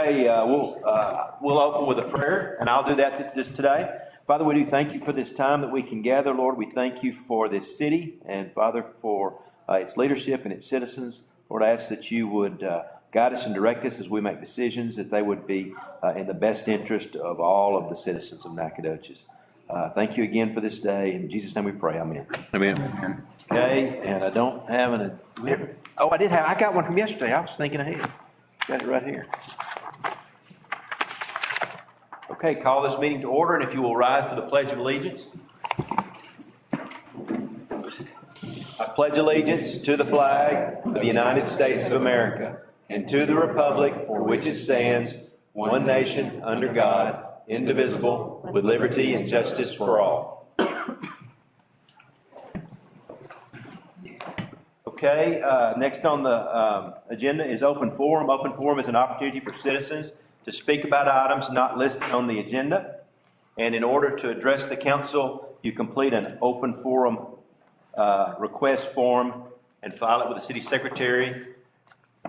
Okay, we'll open with a prayer, and I'll do that this today. Father, we do thank you for this time that we can gather. Lord, we thank you for this city, and Father, for its leadership and its citizens. Lord, I ask that you would guide us and direct us as we make decisions, that they would be in the best interest of all of the citizens of Nacogdoches. Thank you again for this day. In Jesus' name we pray. Amen. Amen. Okay, and I don't have an... Oh, I got one from yesterday. I was thinking ahead. Got it right here. Okay, call this meeting to order, and if you will rise for the Pledge of Allegiance. I pledge allegiance to the flag of the United States of America and to the republic for which it stands, one nation, under God, indivisible, with liberty and justice for all. Okay, next on the agenda is open forum. Open forum is an opportunity for citizens to speak about items not listed on the agenda. And in order to address the council, you complete an open forum request form and file it with the city secretary.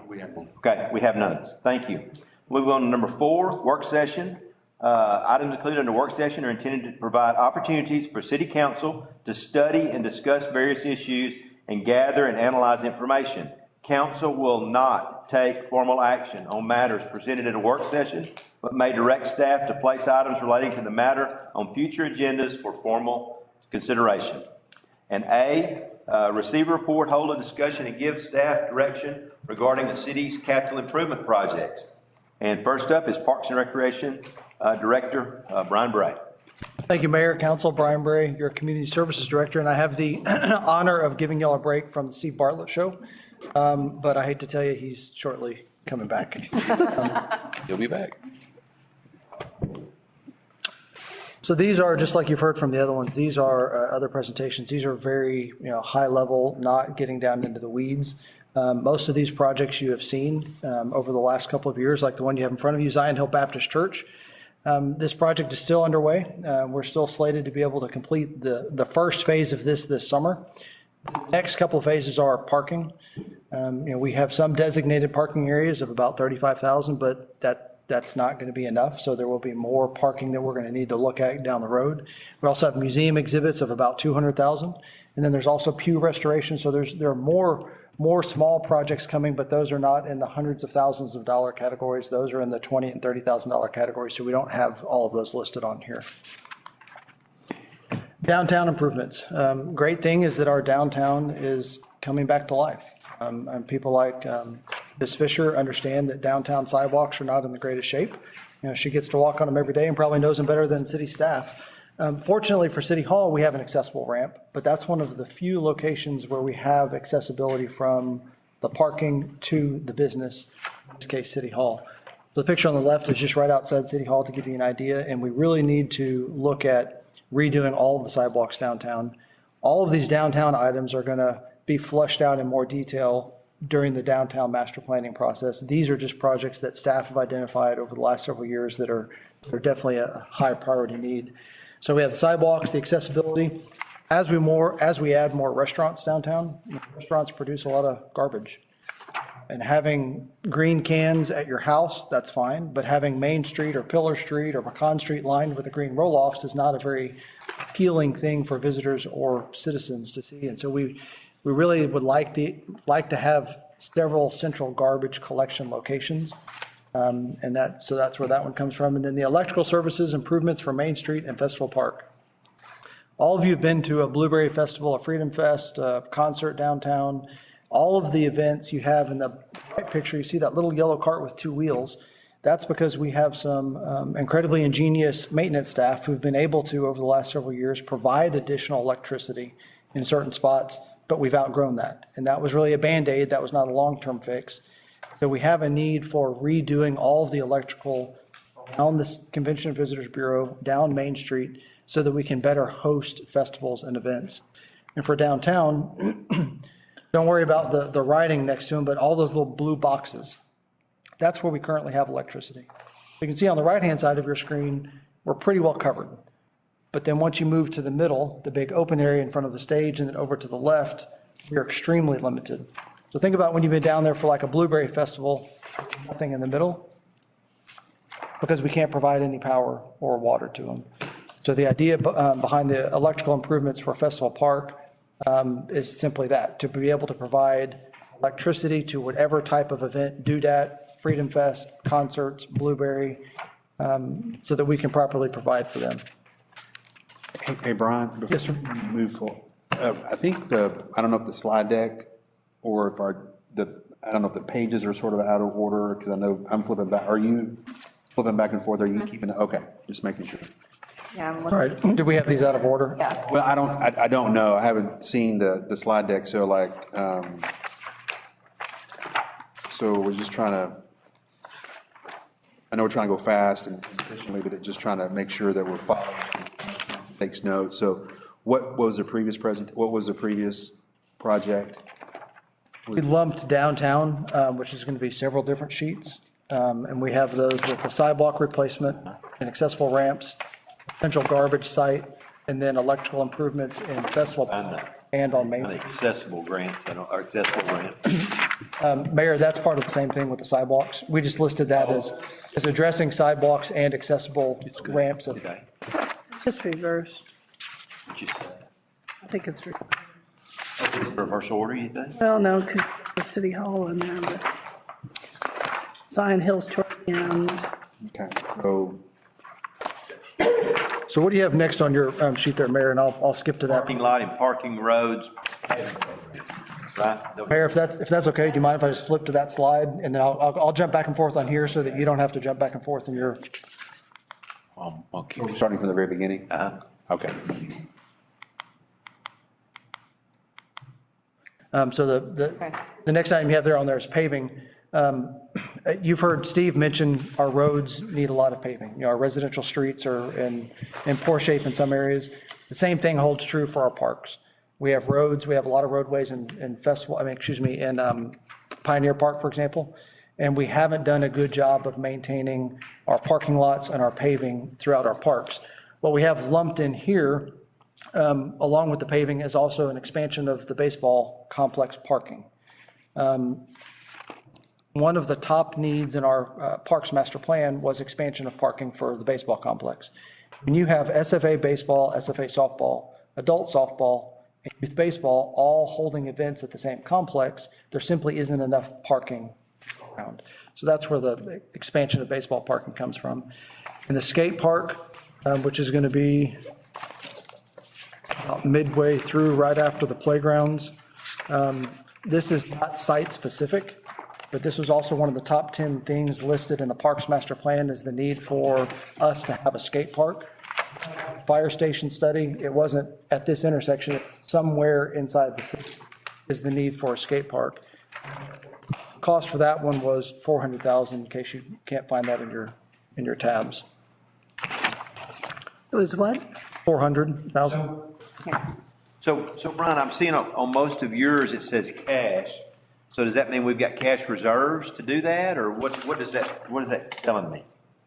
We have one. Okay, we have none. Thank you. Moving on to number 4, work session. Items included under work session are intended to provide opportunities for city council to study and discuss various issues and gather and analyze information. Council will not take formal action on matters presented at a work session, but may direct staff to place items relating to the matter on future agendas for formal consideration. And A, receive a report, hold a discussion, and give staff direction regarding the city's capital improvement projects. And first up is Parks and Recreation Director Brian Bray. Thank you, Mayor, Council. Brian Bray, your Community Services Director, and I have the honor of giving y'all a break from the Steve Bartlett Show, but I hate to tell you, he's shortly coming back. He'll be back. So these are, just like you've heard from the other ones, these are other presentations. These are very high level, not getting down into the weeds. Most of these projects you have seen over the last couple of years, like the one you have in front of you, Zion Hill Baptist Church. This project is still underway. We're still slated to be able to complete the first phase of this summer. The next couple of phases are parking. We have some designated parking areas of about 35,000, but that's not going to be enough. So there will be more parking that we're going to need to look at down the road. We also have museum exhibits of about 200,000. And then there's also pew restoration. So there are more small projects coming, but those are not in the hundreds of thousands of dollar categories. Those are in the $20,000 and $30,000 categories. So we don't have all of those listed on here. Downtown improvements. Great thing is that our downtown is coming back to life. And people like Ms. Fisher understand that downtown sidewalks are not in the greatest shape. She gets to walk on them every day and probably knows them better than city staff. Fortunately for City Hall, we have an accessible ramp, but that's one of the few locations where we have accessibility from the parking to the business, in this case, City Hall. The picture on the left is just right outside City Hall to give you an idea, and we really need to look at redoing all of the sidewalks downtown. All of these downtown items are going to be fleshed out in more detail during the downtown master planning process. These are just projects that staff have identified over the last several years that are definitely a high priority need. So we have the sidewalks, the accessibility. As we add more restaurants downtown, restaurants produce a lot of garbage. And having green cans at your house, that's fine, but having Main Street or Pillar Street or Pecan Street lined with the green roll-offs is not a very appealing thing for visitors or citizens to see. And so we really would like to have several central garbage collection locations. So that's where that one comes from. And then the electrical services improvements for Main Street and Festival Park. All of you have been to a Blueberry Festival, a Freedom Fest, a concert downtown. All of the events you have in the right picture, you see that little yellow cart with 2 wheels. That's because we have some incredibly ingenious maintenance staff who've been able to, over the last several years, provide additional electricity in certain spots, but we've outgrown that. And that was really a Band-Aid. That was not a long-term fix. So we have a need for redoing all of the electrical around the Convention and Visitors Bureau, down Main Street, so that we can better host festivals and events. And for downtown, don't worry about the writing next to them, but all those little blue boxes, that's where we currently have electricity. You can see on the right-hand side of your screen, we're pretty well covered. But then once you move to the middle, the big open area in front of the stage, and then over to the left, we are extremely limited. So think about when you've been down there for like a Blueberry Festival, nothing in the middle. because we can't provide any power or water to them. So the idea behind the electrical improvements for Festival Park is simply that, to be able to provide electricity to whatever type of event, Doodat, Freedom Fest, concerts, Blueberry, so that we can properly provide for them. Hey, Brian. Yes, sir. Before we move forward, I think I don't know if the slide deck or if I don't know if the pages are sort of out of order, because I know I'm flipping back. Are you flipping back and forth? Are you keeping it? Okay, just making sure. Yeah, I'm All looking. right, did we have these out of order? Yeah. Well, I don't know. I haven't seen the slide deck, so so we're just trying to, I know we're trying to go fast and efficiently, but just trying to make sure that we're following, takes notes. So what was the previous project? We lumped downtown, which is going to be several different sheets. And we have those with the sidewalk replacement and accessible ramps, central garbage site, and then electrical improvements in Festival and on Main. The accessible grants, or accessible grant. Mayor, that's part of the same thing with the sidewalks. We just listed that as addressing sidewalks and accessible ramps. Okay. Just reversed. What you said. I think it's, Reverse order, you think? well, no, because the city hall in there, but Zion Hills toward the end. Okay, so So what do you have next on your sheet there, Mayor? And I'll skip to that. Parking lot and parking roads. Right? Mayor, if that's okay, do you mind if I just flip to that slide? And then I'll jump back and forth on here so that you don't have to jump back and forth in your. I'll keep we're starting from the very beginning? Okay. So the next item you have there on there is paving. You've heard Steve mention our roads need a lot of paving. You know, our residential streets are in poor shape in some areas. The same thing holds true for our parks. We have roads, we have a lot of roadways in Pioneer Park, for example, and we haven't done a good job of maintaining our parking lots and our paving throughout our parks. What we have lumped in here, along with the paving, is also an expansion of the baseball complex parking. One of the top needs in our Parks Master Plan was expansion of parking for the baseball complex. When you have SFA baseball, SFA softball, adult softball, and youth baseball all holding events at the same complex, there simply isn't enough parking around. So that's where the expansion of baseball parking comes from. And the skate park, which is going to be about midway through, right after the playgrounds. This is not site-specific, but this was also one of the top 10 things listed in the Parks Master Plan is the need for us to have a skate park. Fire station study, it wasn't at this intersection, it's somewhere inside the city is the need for a skate park. Cost for that one was $400,000, in case you can't find that in your tabs. It was what? 400,000. So Brian, I'm seeing on most of yours, it says cash. So does that mean we've got cash reserves to do that, or what is that telling me?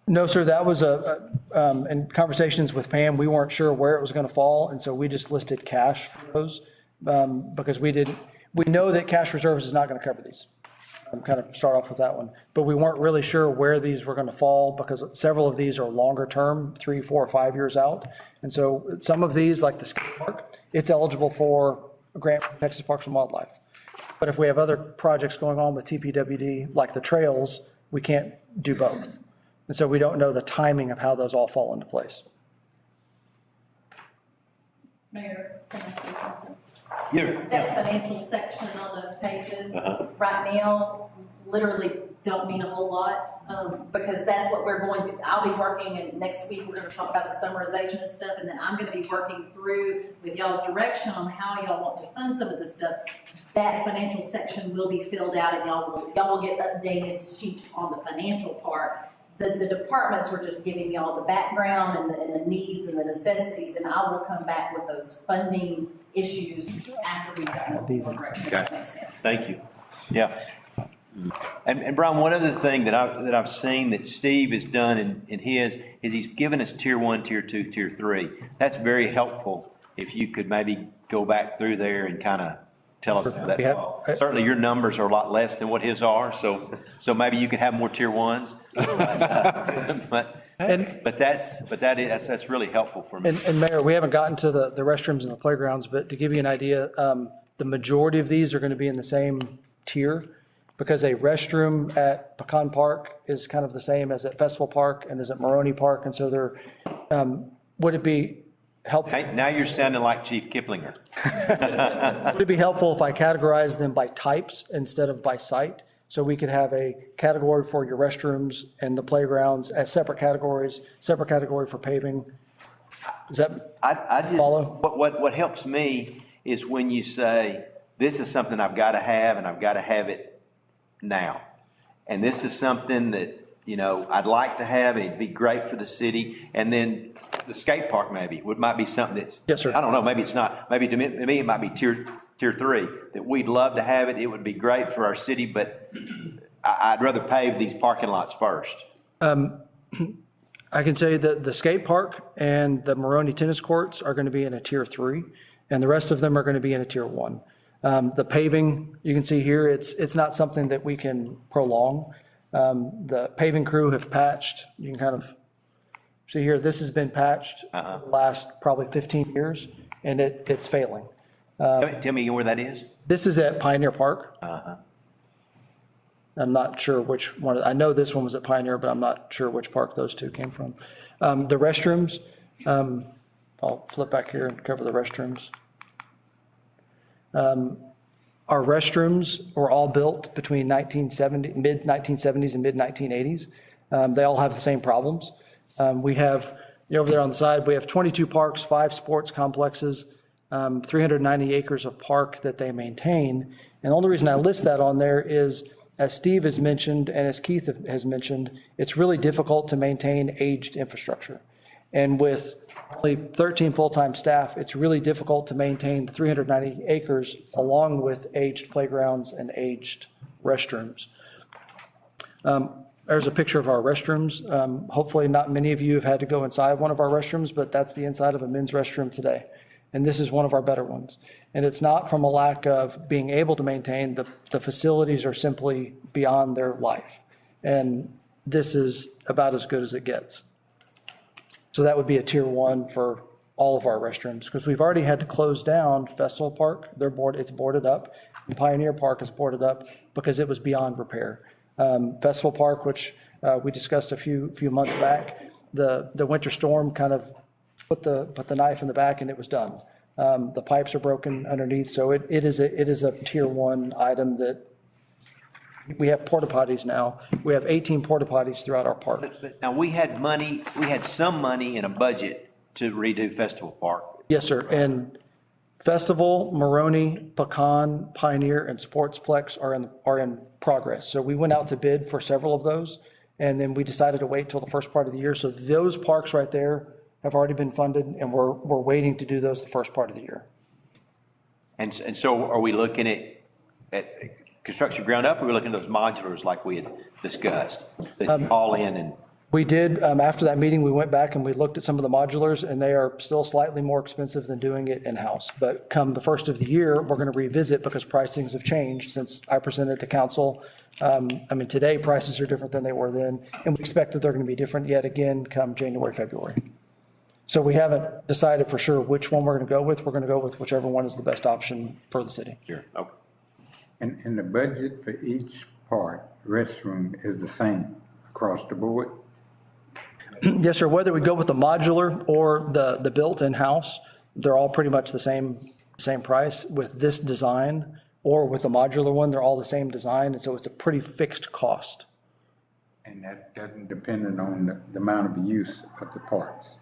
No, sir, that was in conversations with Pam, we weren't sure where it was going to fall, and so we just listed cash for those, because we know that cash reserves is not going to cover these. Kind of start off with that one, but we weren't really sure where these were going to fall, because several of these are longer term, 3, 4, 5 years out. And so some of these, like the skate park, it's eligible for a grant from Texas Parks and Wildlife. But if we have other projects going on with TPWD, like the trails, we can't do both. And so we don't know the timing of how those all fall into place. Mayor, can I say something? Yeah. That financial section on those pages, right now, literally don't mean a whole lot, because that's what we're going to, I'll be working, and next week, we're gonna talk about the summarization and stuff, and then I'm gonna be working through with y'all's direction on how y'all want to fund some of this stuff. That financial section will be filled out, and y'all will get updated sheets on the financial part. The departments were just giving y'all the background and the needs and the necessities, and I will come back with those funding issues after we've gotten more direction, if that makes sense. Thank you. Yeah. And Brian, one other thing that I've seen that Steve has done in his is he's given us tier 1, tier 2, tier 3. That's very helpful if you could maybe go back through there and kind of tell us We have- that. Certainly your numbers are a lot less than what his are, so maybe you could have more tier ones. But that's really helpful for me. And Mayor, we haven't gotten to the restrooms and the playgrounds, but to give you an idea, the majority of these are going to be in the same tier because a restroom at Pecan Park is kind of the same as at Festival Park and as at Maroney Park. And so would it be helpful? Hey, now you're sounding like Chief Kiplinger. Would it be helpful if I categorize them by types instead of by site? So we could have a category for your restrooms and the playgrounds as separate categories, separate category for paving. Is that I just, follow? what helps me is when you say, this is something I've got to have and I've got to have it now. And this is something that, I'd like to have and it'd be great for the city. And then the skate park might be something that's, Yes, sir. I don't know, maybe it's not. Maybe to me it might be tier 3, that we'd love to have it. It would be great for our city, but I'd rather pave these parking lots first. I can say that the skate park and the Maroney tennis courts are going to be in a tier 3, and the rest of them are going to be in a tier 1. The paving, you can see here, it's not something that we can prolong. The paving crew have patched, you can kind of see here, this has been patched the last probably 15 years, and it's failing. Tell me where that is. This is at Pioneer Park. I'm not sure which one, I know this one was at Pioneer, but I'm not sure which park those two came from. The restrooms, I'll flip back here and cover the restrooms. Our restrooms were all built between mid-1970s and mid-1980s. They all have the same problems. We have, over there on the side, we have 22 parks, 5 sports complexes, 390 acres of park that they maintain. And the only reason I list that on there is, as Steve has mentioned and as Keith has mentioned, it's really difficult to maintain aged infrastructure. And with only 13 full-time staff, it's really difficult to maintain the 390 acres along with aged playgrounds and aged restrooms. There's a picture of our restrooms. Hopefully not many of you have had to go inside one of our restrooms, but that's the inside of a men's restroom today. And this is one of our better ones. And it's not from a lack of being able to maintain, the facilities are simply beyond their life. And this is about as good as it gets. So that would be a tier 1 for all of our restrooms, because we've already had to close down Festival Park. It's boarded up. And Pioneer Park is boarded up because it was beyond repair. Festival Park, which we discussed a few months back, the winter storm kind of put the knife in the back and it was done. The pipes are broken underneath, so it is a tier 1 item that we have porta potties now. We have 18 porta potties throughout our park. Now, we had some money in a budget to redo Festival Park. Yes, sir. And Festival, Maroney, Pecan, Pioneer, and Sportsplex are in progress. So we went out to bid for several of those, and then we decided to wait till the first part of the year. So those parks right there have already been funded, and we're waiting to do those the first part of the year. And so are we looking at construction ground up, or are we looking at those modulars like we had discussed? All in and. We did, after that meeting, we went back and we looked at some of the modulars, and they are still slightly more expensive than doing it in-house. But come the first of the year, we're going to revisit because pricings have changed since I presented to council. Today prices are different than they were then, and we expect that they're going to be different yet again come January, February. So we haven't decided for sure which one we're going to go with. We're going to go with whichever one is the best option for the city. Sure. Okay. And the budget for each part, restroom, is the same across the board? Yes, sir. Whether we go with the modular or the built in-house, they're all pretty much the same price. With this design or with the modular one, they're all the same design, and so it's a pretty fixed cost. And that doesn't depend on the amount of use of the parts?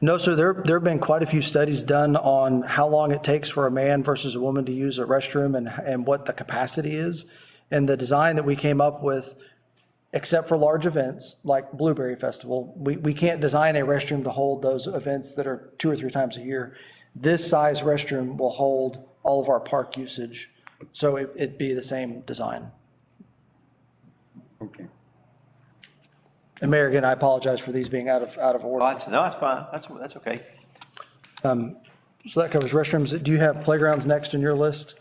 No, sir. There have been quite a few studies done on how long it takes for a man versus a woman to use a restroom and what the capacity is. And the design that we came up with, except for large events like Blueberry Festival, we can't design a restroom to hold those events that are 2 or 3 times a year. This size restroom will hold all of our park usage, so it'd be the same design. Okay. And Mayor, again, I apologize for these being out of order. No, that's fine. That's okay. So that covers restrooms. Do you have playgrounds next in your list?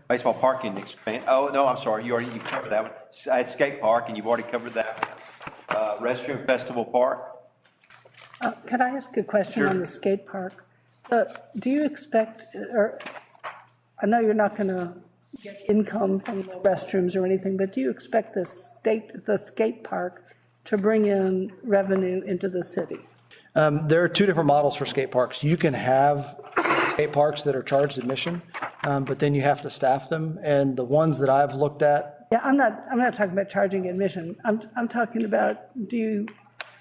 Baseball parking expand, oh, no, I'm sorry, you covered that one. I had skate park, and you've already covered that. Restroom festival park, Could I ask a question Sure. on the skate park? Do you expect, or, I know you're not going to get income from the restrooms or anything, but do you expect the skate park to bring in revenue into the city? There are two different models for skate parks. You can have skate parks that are charged admission, but then you have to staff them. And the ones that I've looked at, Yeah, I'm not talking about charging admission. I'm talking about,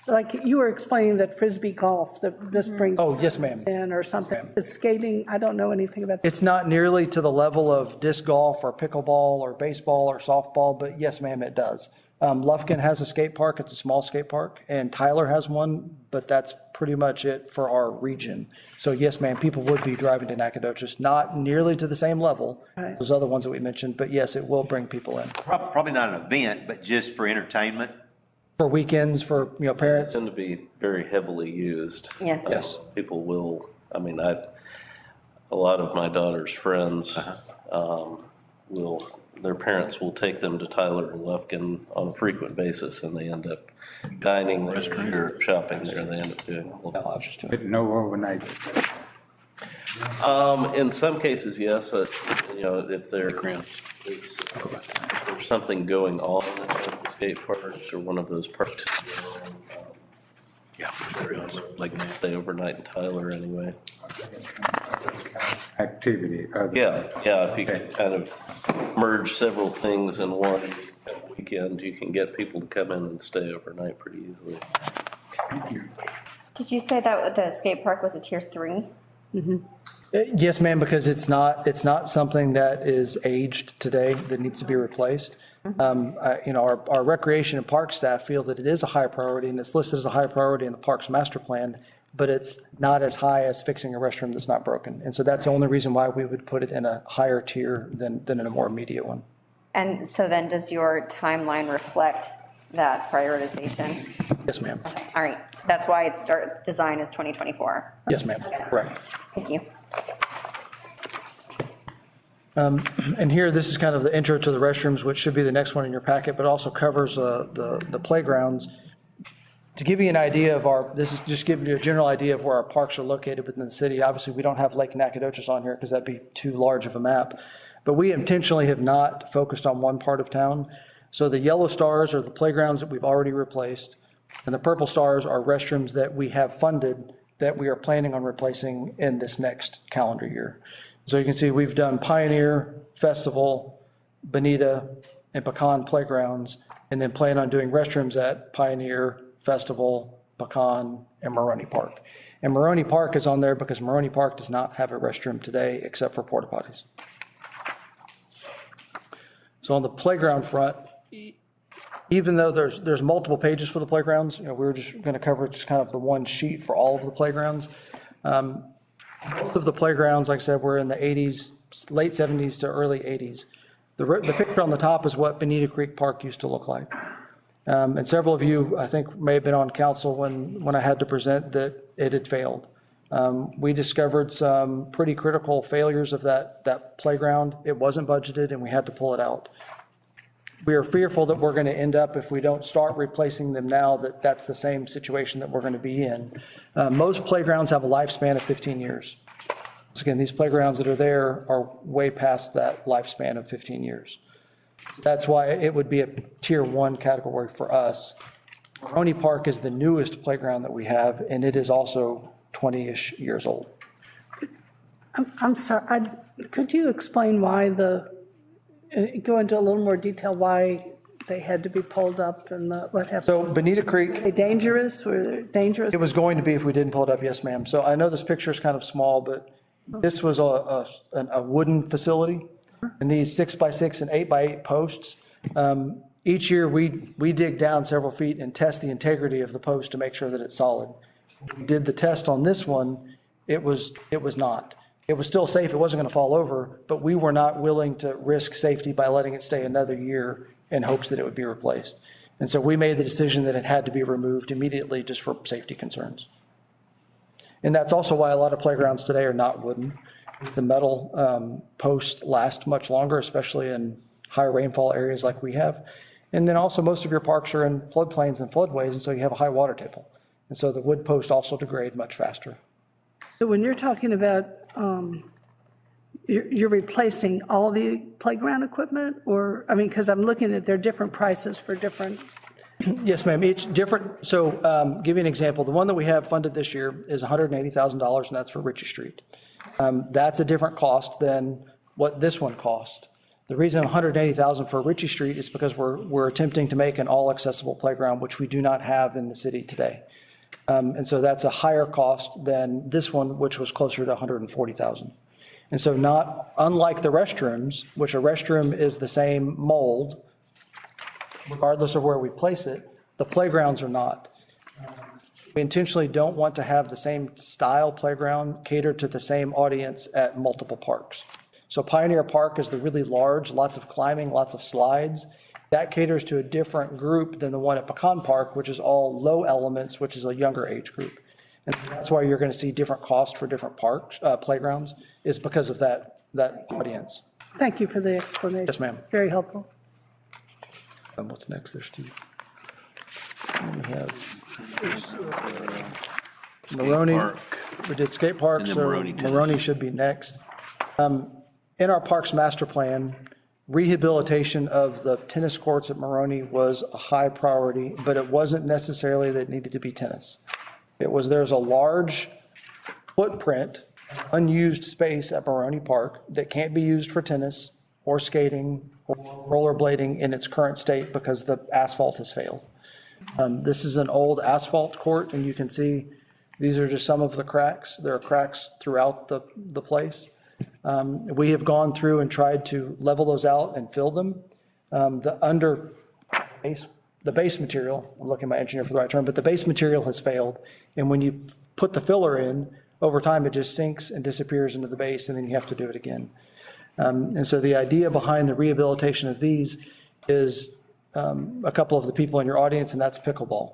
like you were explaining that Frisbee golf, that this brings. oh, yes, ma'am. In or something. Is skating, I don't know anything about. It's not nearly to the level of disc golf or pickleball or baseball or softball, but yes, ma'am, it does. Lufkin has a skate park. It's a small skate park, and Tyler has one, but that's pretty much it for our region. So yes, ma'am, people would be driving to Nacogdoches, not nearly to the same level, Right. those other ones that we mentioned, but yes, it will bring people in. probably not an event, but just for entertainment. For weekends, for, parents. Tend to be very heavily used. Yeah. Yes. People will, I mean, a lot of my daughter's friends their parents will take them to Tyler and Lufkin on a frequent basis, and they end up dining there, shopping there, and they end up doing a whole lot. But no overnight. In some cases, yes, if there's something going on at the skate parks or one of those parks. Yeah, like Stay overnight in Tyler anyway. Activity. Yeah, if you can kind of merge several things in one weekend, you can get people to come in and stay overnight pretty easily. Did you say that the skate park was a tier 3? Yes, ma'am, because it's not something that is aged today that needs to be replaced. Our recreation and park staff feel that it is a high priority, and it's listed as a high priority in the parks master plan, but it's not as high as fixing a restroom that's not broken. And so that's the only reason why we would put it in a higher tier than in a more immediate one. And so then does your timeline reflect that prioritization? Yes, ma'am. All right, that's why its design is 2024. Yes, ma'am, correct. Thank you. And here, this is kind of the intro to the restrooms, which should be the next one in your packet, but also covers the playgrounds. To give you an idea of this is just giving you a general idea of where our parks are located within the city. Obviously, we don't have Lake Nacogdoches on here because that'd be too large of a map. But we intentionally have not focused on one part of town. So the yellow stars are the playgrounds that we've already replaced, and the purple stars are restrooms that we have funded that we are planning on replacing in this next calendar year. So you can see we've done Pioneer, Festival, Bonita, and Pecan playgrounds, and then plan on doing restrooms at Pioneer, Festival, Pecan, and Maroney Park. And Maroney Park is on there because Maroney Park does not have a restroom today except for porta potties. So on the playground front, even though there's multiple pages for the playgrounds, we were just going to cover just kind of the one sheet for all of the playgrounds. Most of the playgrounds, like I said, were in the 80s, late 70s to early 80s. The picture on the top is what Bonita Creek Park used to look like. And several of you, I think, may have been on council when I had to present that it had failed. We discovered some pretty critical failures of that playground. It wasn't budgeted, and we had to pull it out. We are fearful that we're going to end up, if we don't start replacing them now, that's the same situation that we're going to be in. Most playgrounds have a lifespan of 15 years. So again, these playgrounds that are there are way past that lifespan of 15 years. That's why it would be a tier 1 category for us. Coney Park is the newest playground that we have, and it is also 20-ish years old. I'm sorry, could you explain why go into a little more detail why they had to be pulled up and what happened? So Bonita Creek, Were they dangerous? Were they dangerous? it was going to be if we didn't pull it up, yes, ma'am. So I know this picture is kind of small, but this was a wooden facility, and these 6x6 and 8x8 posts. Each year, we dig down several feet and test the integrity of the post to make sure that it's solid. We did the test on this one, it was not. It was still safe, it wasn't going to fall over, but we were not willing to risk safety by letting it stay another year in hopes that it would be replaced. And so we made the decision that it had to be removed immediately just for safety concerns. And that's also why a lot of playgrounds today are not wooden. The metal posts last much longer, especially in high rainfall areas like we have. And then also most of your parks are in floodplains and floodways, and so you have a high water table. And so the wood posts also degrade much faster. So when you're talking about, you're replacing all the playground equipment, or, I mean, because I'm looking at their different prices for different. Yes, ma'am, each different, so give you an example. The one that we have funded this year is $180,000, and that's for Ritchie Street. That's a different cost than what this one cost. The reason $180,000 for Ritchie Street is because we're attempting to make an all-accessible playground, which we do not have in the city today. And so that's a higher cost than this one, which was closer to $140,000. And so not, unlike the restrooms, which a restroom is the same mold, regardless of where we place it, the playgrounds are not. We intentionally don't want to have the same style playground cater to the same audience at multiple parks. So Pioneer Park is the really large, lots of climbing, lots of slides. That caters to a different group than the one at Pecan Park, which is all low elements, which is a younger age group. And so that's why you're going to see different costs for different parks, playgrounds, is because of that audience. Thank you for the explanation. Yes, ma'am. Very helpful. What's next there, Steve? We have Maroney, we did skate park, And then so Maroney tennis. Maroney should be next. In our parks master plan, rehabilitation of the tennis courts at Maroney was a high priority, but it wasn't necessarily that it needed to be tennis. It was, there's a large footprint, unused space at Maroney Park that can't be used for tennis or skating or rollerblading in its current state because the asphalt has failed. This is an old asphalt court, and you can see these are just some of the cracks. There are cracks throughout the place. We have gone through and tried to level those out and fill them. The base material, I'm looking at my engineer for the right term, but the base material has failed. And when you put the filler in, over time, it just sinks and disappears into the base, and then you have to do it again. And so the idea behind the rehabilitation of these is a couple of the people in your audience, and that's pickleball.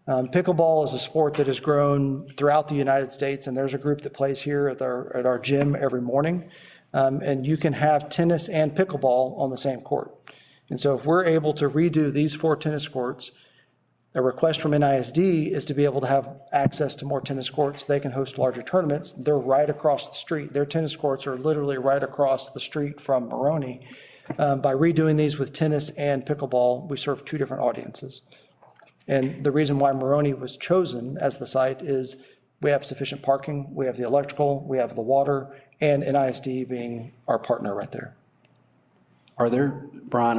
Pickleball is a sport that has grown throughout the United States, and there's a group that plays here at our gym every morning. And you can have tennis and pickleball on the same court. And so if we're able to redo these 4 tennis courts, a request from NISD is to be able to have access to more tennis courts. They can host larger tournaments. They're right across the street. Their tennis courts are literally right across the street from Maroney. By redoing these with tennis and pickleball, we serve 2 different audiences. And the reason why Maroney was chosen as the site is we have sufficient parking, we have the electrical, we have the water, and NISD being our partner right there. Are there, Brian,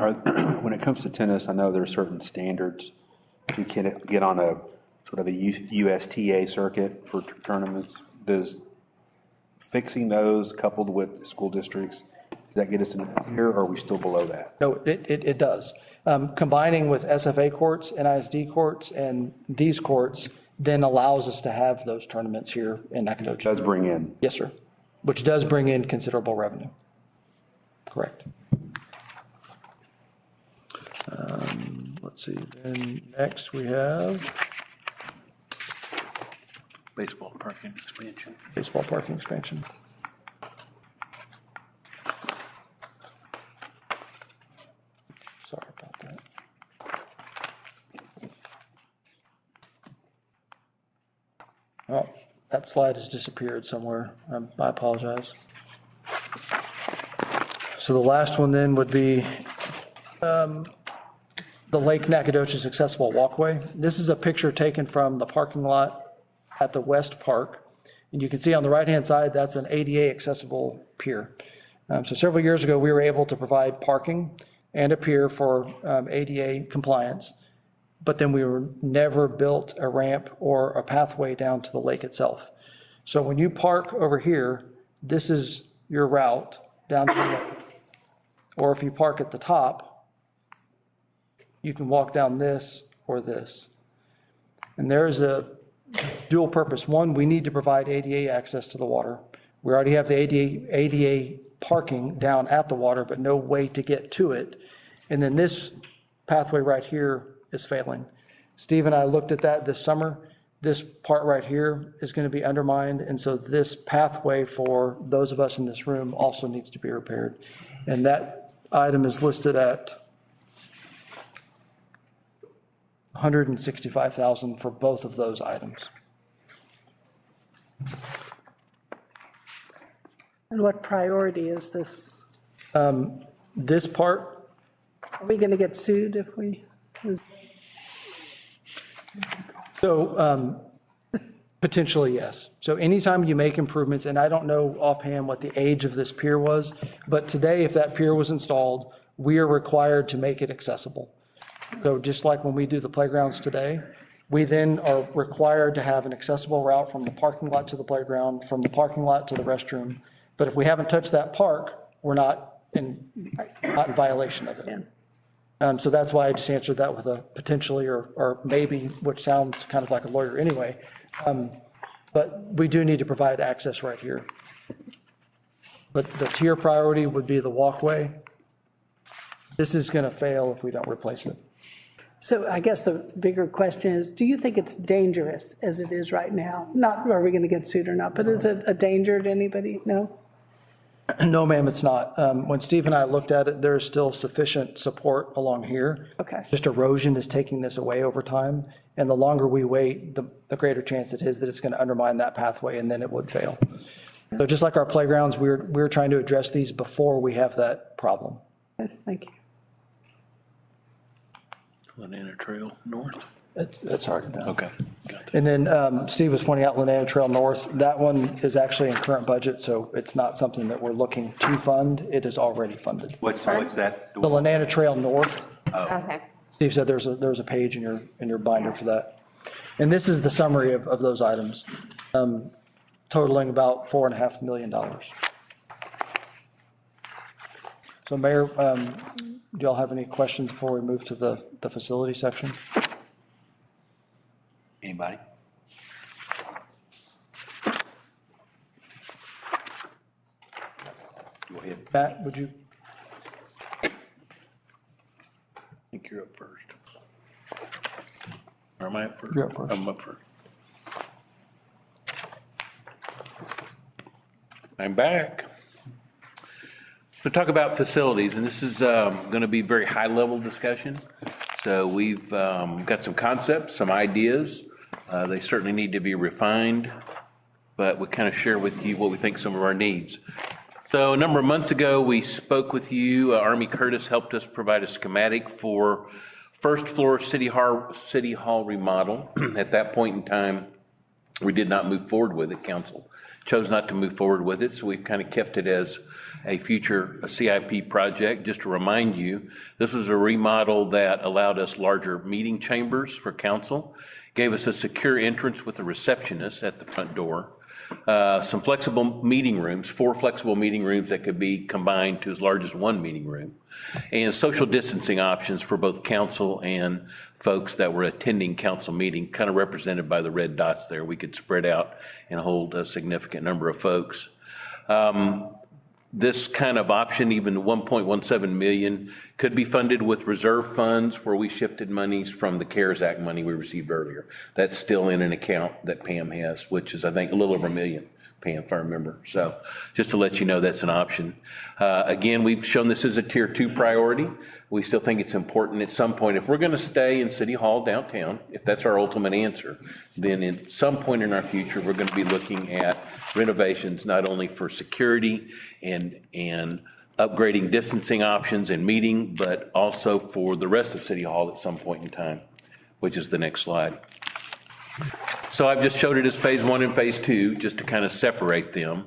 when it comes to tennis, I know there are certain standards you can get on a sort of a USTA circuit for tournaments. Does fixing those coupled with the school districts, does that get us in here, or are we still below that? No, it does. Combining with SFA courts, NISD courts, and these courts then allows us to have those tournaments here in Nacogdoches. Does bring in? Yes, sir. Which does bring in considerable revenue. Correct. Let's see, then next we have Baseball parking expansion. baseball parking expansion. Sorry about that. Oh, that slide has disappeared somewhere. I apologize. So the last one then would be the Lake Nacogdoches accessible walkway. This is a picture taken from the parking lot at the West Park. And you can see on the right-hand side, that's an ADA accessible pier. So several years ago, we were able to provide parking and a pier for ADA compliance, but then we were never built a ramp or a pathway down to the lake itself. So when you park over here, this is your route down to the lake. Or if you park at the top, you can walk down this or this. And there is a dual purpose. One, we need to provide ADA access to the water. We already have the ADA parking down at the water, but no way to get to it. And then this pathway right here is failing. Steve and I looked at that this summer. this part right here is going to be undermined, and so this pathway for those of us in this room also needs to be repaired. And that item is listed at $165,000 for both of those items. And what priority is this? This part, Are we going to get sued if we? so potentially, yes. So anytime you make improvements, and I don't know offhand what the age of this pier was, but today, if that pier was installed, we are required to make it accessible. So just like when we do the playgrounds today, we then are required to have an accessible route from the parking lot to the playground, from the parking lot to the restroom. But if we haven't touched that park, we're not in violation of it. So that's why I just answered that with a potentially or maybe, which sounds kind of like a lawyer anyway. But we do need to provide access right here. But the tier priority would be the walkway. This is going to fail if we don't replace it. So I guess the bigger question is, do you think it's dangerous as it is right now? Not are we going to get sued or not, but is it a danger to anybody? No? No, ma'am, it's not. When Steve and I looked at it, there's still sufficient support along here. Okay. Just erosion is taking this away over time. And the longer we wait, the greater chance it is that it's going to undermine that pathway and then it would fail. So just like our playgrounds, we're trying to address these before we have that problem. Thank you. Banana Trail North. That's already done. Okay. And then Steve was pointing out Lanana Trail North. That one is actually in current budget, so it's not something that we're looking to fund. It is already funded. What's that? The Lanana Trail North. Okay. Steve said there's a page in your binder for that. And this is the summary of those items, totaling about $4.5 million. So Mayor, do y'all have any questions before we move to the facility section? Anybody? Go ahead. Matt, would you? I think you're up first. Or am I up first? You're up first. I'm up first. I'm back. So talk about facilities, and this is going to be very high-level discussion. So we've got some concepts, some ideas. They certainly need to be refined, but we kind of share with you what we think some of our needs. So a number of months ago, we spoke with you. Army Curtis helped us provide a schematic for first floor City Hall remodel. At that point in time, we did not move forward with it. Council chose not to move forward with it, so we've kind of kept it as a future CIP project. Just to remind you, this was a remodel that allowed us larger meeting chambers for council, gave us a secure entrance with a receptionist at the front door, some flexible meeting rooms, 4 flexible meeting rooms that could be combined to as large as 1 meeting room, and social distancing options for both council and folks that were attending council meeting, kind of represented by the red dots there. We could spread out and hold a significant number of folks. This kind of option, even 1.17 million, could be funded with reserve funds where we shifted monies from the CARES Act money we received earlier. That's still in an account that Pam has, which is, I think, a little over $1 million, Pam, if I remember. So just to let you know, that's an option. Again, we've shown this as a tier 2 priority. We still think it's important at some point. If we're going to stay in City Hall downtown, if that's our ultimate answer, then at some point in our future, we're going to be looking at renovations, not only for security and upgrading distancing options and meeting, but also for the rest of City Hall at some point in time, which is the next slide. So I've just showed it as phase 1 and phase 2, just to kind of separate them.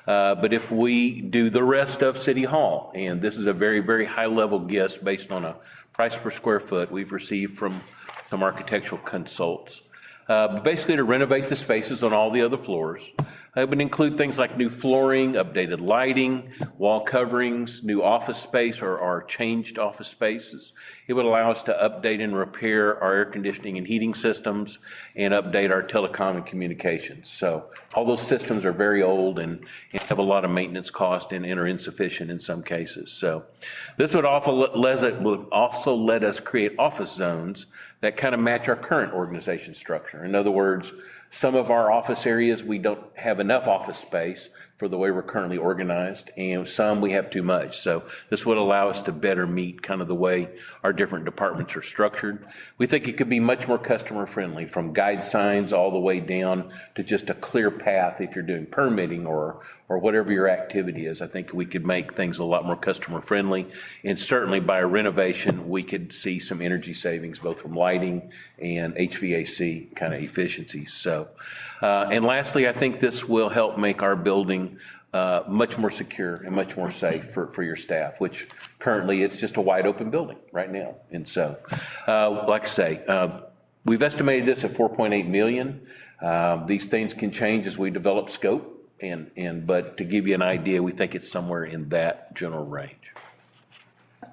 But if we do the rest of City Hall, and this is a very, very high-level guess based on a price per square foot we've received from some architectural consults, basically to renovate the spaces on all the other floors, It would include things like new flooring, updated lighting, wall coverings, new office space or changed office spaces. It would allow us to update and repair our air conditioning and heating systems and update our telecom and communications. So all those systems are very old and have a lot of maintenance cost and are insufficient in some cases. So this would also let us create office zones that kind of match our current organization structure. In other words, some of our office areas, we don't have enough office space for the way we're currently organized, and some we have too much. So this would allow us to better meet kind of the way our different departments are structured. We think it could be much more customer friendly, from guide signs all the way down to just a clear path if you're doing permitting or whatever your activity is. I think we could make things a lot more customer friendly, and certainly by a renovation, we could see some energy savings, both from lighting and HVAC kind of efficiencies. So, and lastly, I think this will help make our building much more secure and much more safe for your staff, which currently it's just a wide open building right now. And so, like I say, we've estimated this at 4.8 million. These things can change as we develop scope. But to give you an idea, we think it's somewhere in that general range.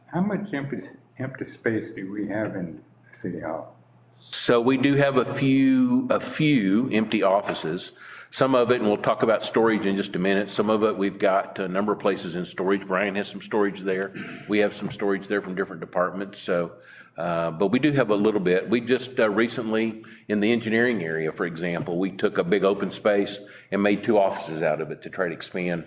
How much empty space do we have in City Hall? So we do have a few empty offices. Some of it, and we'll talk about storage in just a minute. Some of it, we've got a number of places in storage. Brian has some storage there. We have some storage there from different departments. So, but we do have a little bit. We just recently, in the engineering area, for example, we took a big open space and made 2 offices out of it to try to expand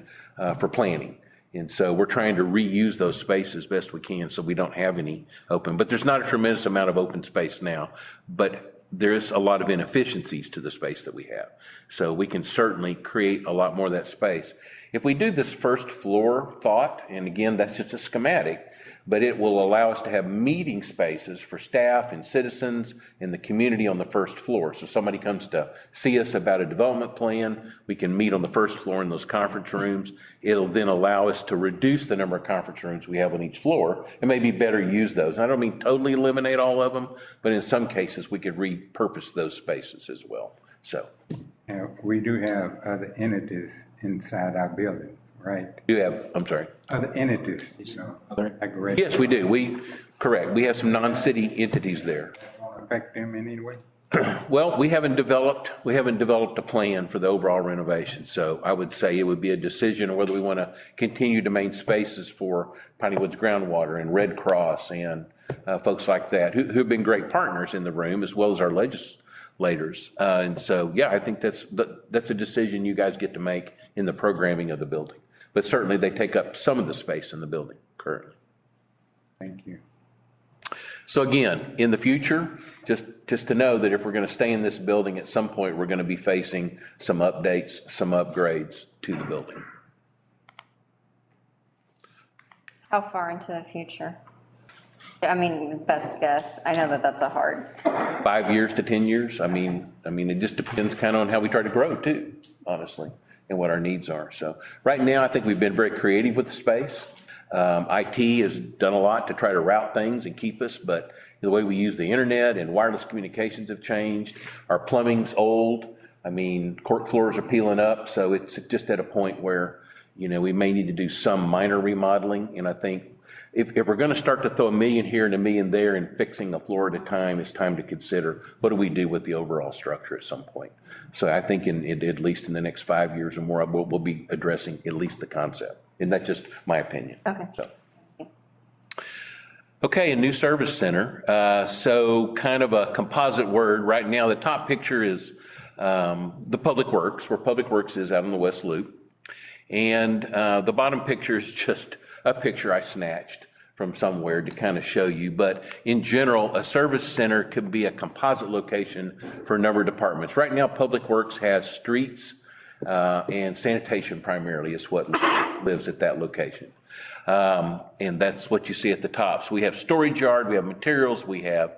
for planning. And so we're trying to reuse those spaces best we can so we don't have any open. But there's not a tremendous amount of open space now, but there is a lot of inefficiencies to the space that we have. So we can certainly create a lot more of that space. If we do this first floor thought, and again, that's just a schematic, but it will allow us to have meeting spaces for staff and citizens in the community on the first floor. So somebody comes to see us about a development plan, we can meet on the first floor in those conference rooms. It'll then allow us to reduce the number of conference rooms we have on each floor and maybe better use those. I don't mean totally eliminate all of them, but in some cases we could repurpose those spaces as well. So. Now, we do have other entities inside our building, right? You have, I'm sorry. Other entities, you know, like Yes, we do. Correct. We have some non-city entities there. won't affect them in any way? Well, we haven't developed a plan for the overall renovation. So I would say it would be a decision of whether we want to continue to maintain spaces for Piney Woods Groundwater and Red Cross and folks like that who have been great partners in the room, as well as our legislators. And so, yeah, I think that's a decision you guys get to make in the programming of the building. But certainly they take up some of the space in the building currently. Thank you. So again, in the future, just to know that if we're going to stay in this building, at some point, we're going to be facing some updates, some upgrades to the building. How far into the future? I mean, best guess. I know that that's a hard. 5 years to 10 years. I mean, it just depends kind of on how we try to grow too, honestly, and what our needs are. So right now, I think we've been very creative with the space. IT has done a lot to try to route things and keep us, but the way we use the internet and wireless communications have changed. Our plumbing's old. I mean, court floors are peeling up, so it's just at a point where, you know, we may need to do some minor remodeling. And I think if we're going to start to throw $1 million here and $1 million there and fixing a floor at a time, it's time to consider what do we do with the overall structure at some point. So I think at least in the next 5 years or more, we'll be addressing at least the concept. And that's just my opinion. Okay. So. Okay, a new service center. So kind of a composite word. Right now, the top picture is the Public Works, where Public Works is out on the West Loop. And the bottom picture is just a picture I snatched from somewhere to kind of show you. But in general, a service center could be a composite location for a number of departments. Right now, Public Works has streets and sanitation primarily is what lives at that location. And that's what you see at the top. So we have storage yard, we have materials, we have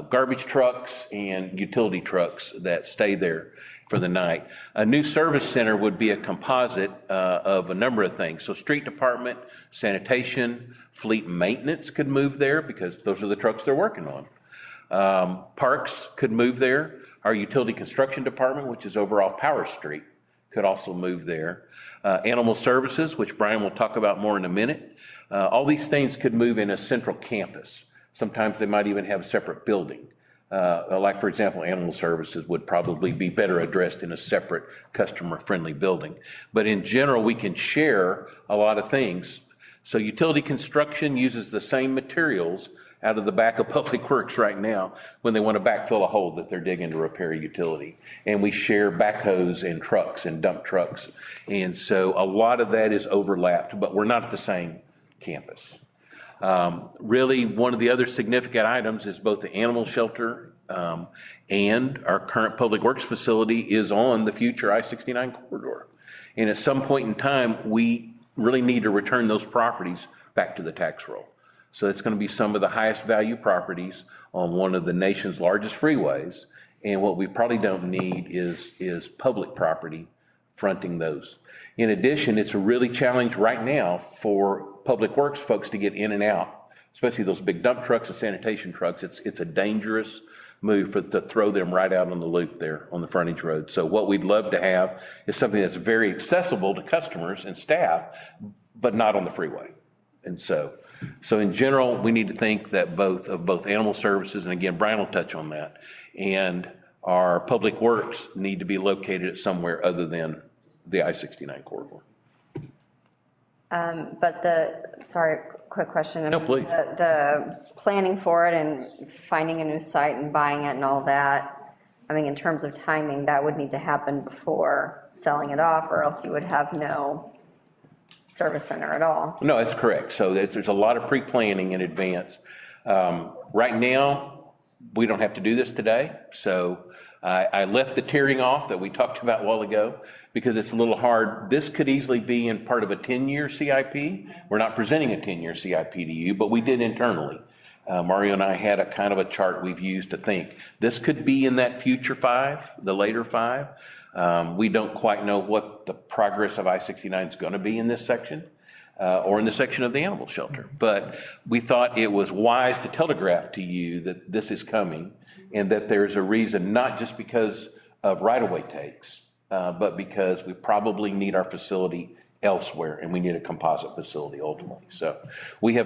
garbage trucks and utility trucks that stay there for the night. A new service center would be a composite of a number of things. So street department, sanitation, fleet maintenance could move there because those are the trucks they're working on. Parks could move there. Our utility construction department, which is over off Power Street, could also move there. Animal services, which Brian will talk about more in a minute. All these things could move in a central campus. Sometimes they might even have a separate building. Like, for example, animal services would probably be better addressed in a separate customer-friendly building. But in general, we can share a lot of things. So utility construction uses the same materials out of the back of Public Works right now when they want to backfill a hole that they're digging to repair a utility. And we share backhoes and trucks and dump trucks. And so a lot of that is overlapped, but we're not at the same campus. Really, one of the other significant items is both the animal shelter and our current Public Works facility is on the future I-69 corridor. And at some point in time, we really need to return those properties back to the tax roll. So it's going to be some of the highest value properties on one of the nation's largest freeways. And what we probably don't need is public property fronting those. In addition, it's a really challenge right now for Public Works folks to get in and out, especially those big dump trucks and sanitation trucks. It's a dangerous move to throw them right out on the loop there on the frontage road. So what we'd love to have is something that's very accessible to customers and staff, but not on the freeway. And so in general, we need to think that both animal services, and again, Brian will touch on that, and our Public Works need to be located at somewhere other than the I-69 corridor. Sorry, quick question. No, please. The planning for it and finding a new site and buying it and all that, I mean, in terms of timing, that would need to happen before selling it off, or else you would have no service center at all. No, that's correct. So there's a lot of pre-planning in advance. Right now, we don't have to do this today. So I left the tiering off that we talked about a while ago because it's a little hard. This could easily be in part of a 10-year CIP. We're not presenting a 10-year CIP to you, but we did internally. Mario and I had a kind of a chart we've used to think. This could be in that future 5, the later 5. We don't quite know what the progress of I-69 is going to be in this section or in the section of the animal shelter. But we thought it was wise to telegraph to you that this is coming and that there's a reason, not just because of right-of-way takes, but because we probably need our facility elsewhere and we need a composite facility ultimately. So we do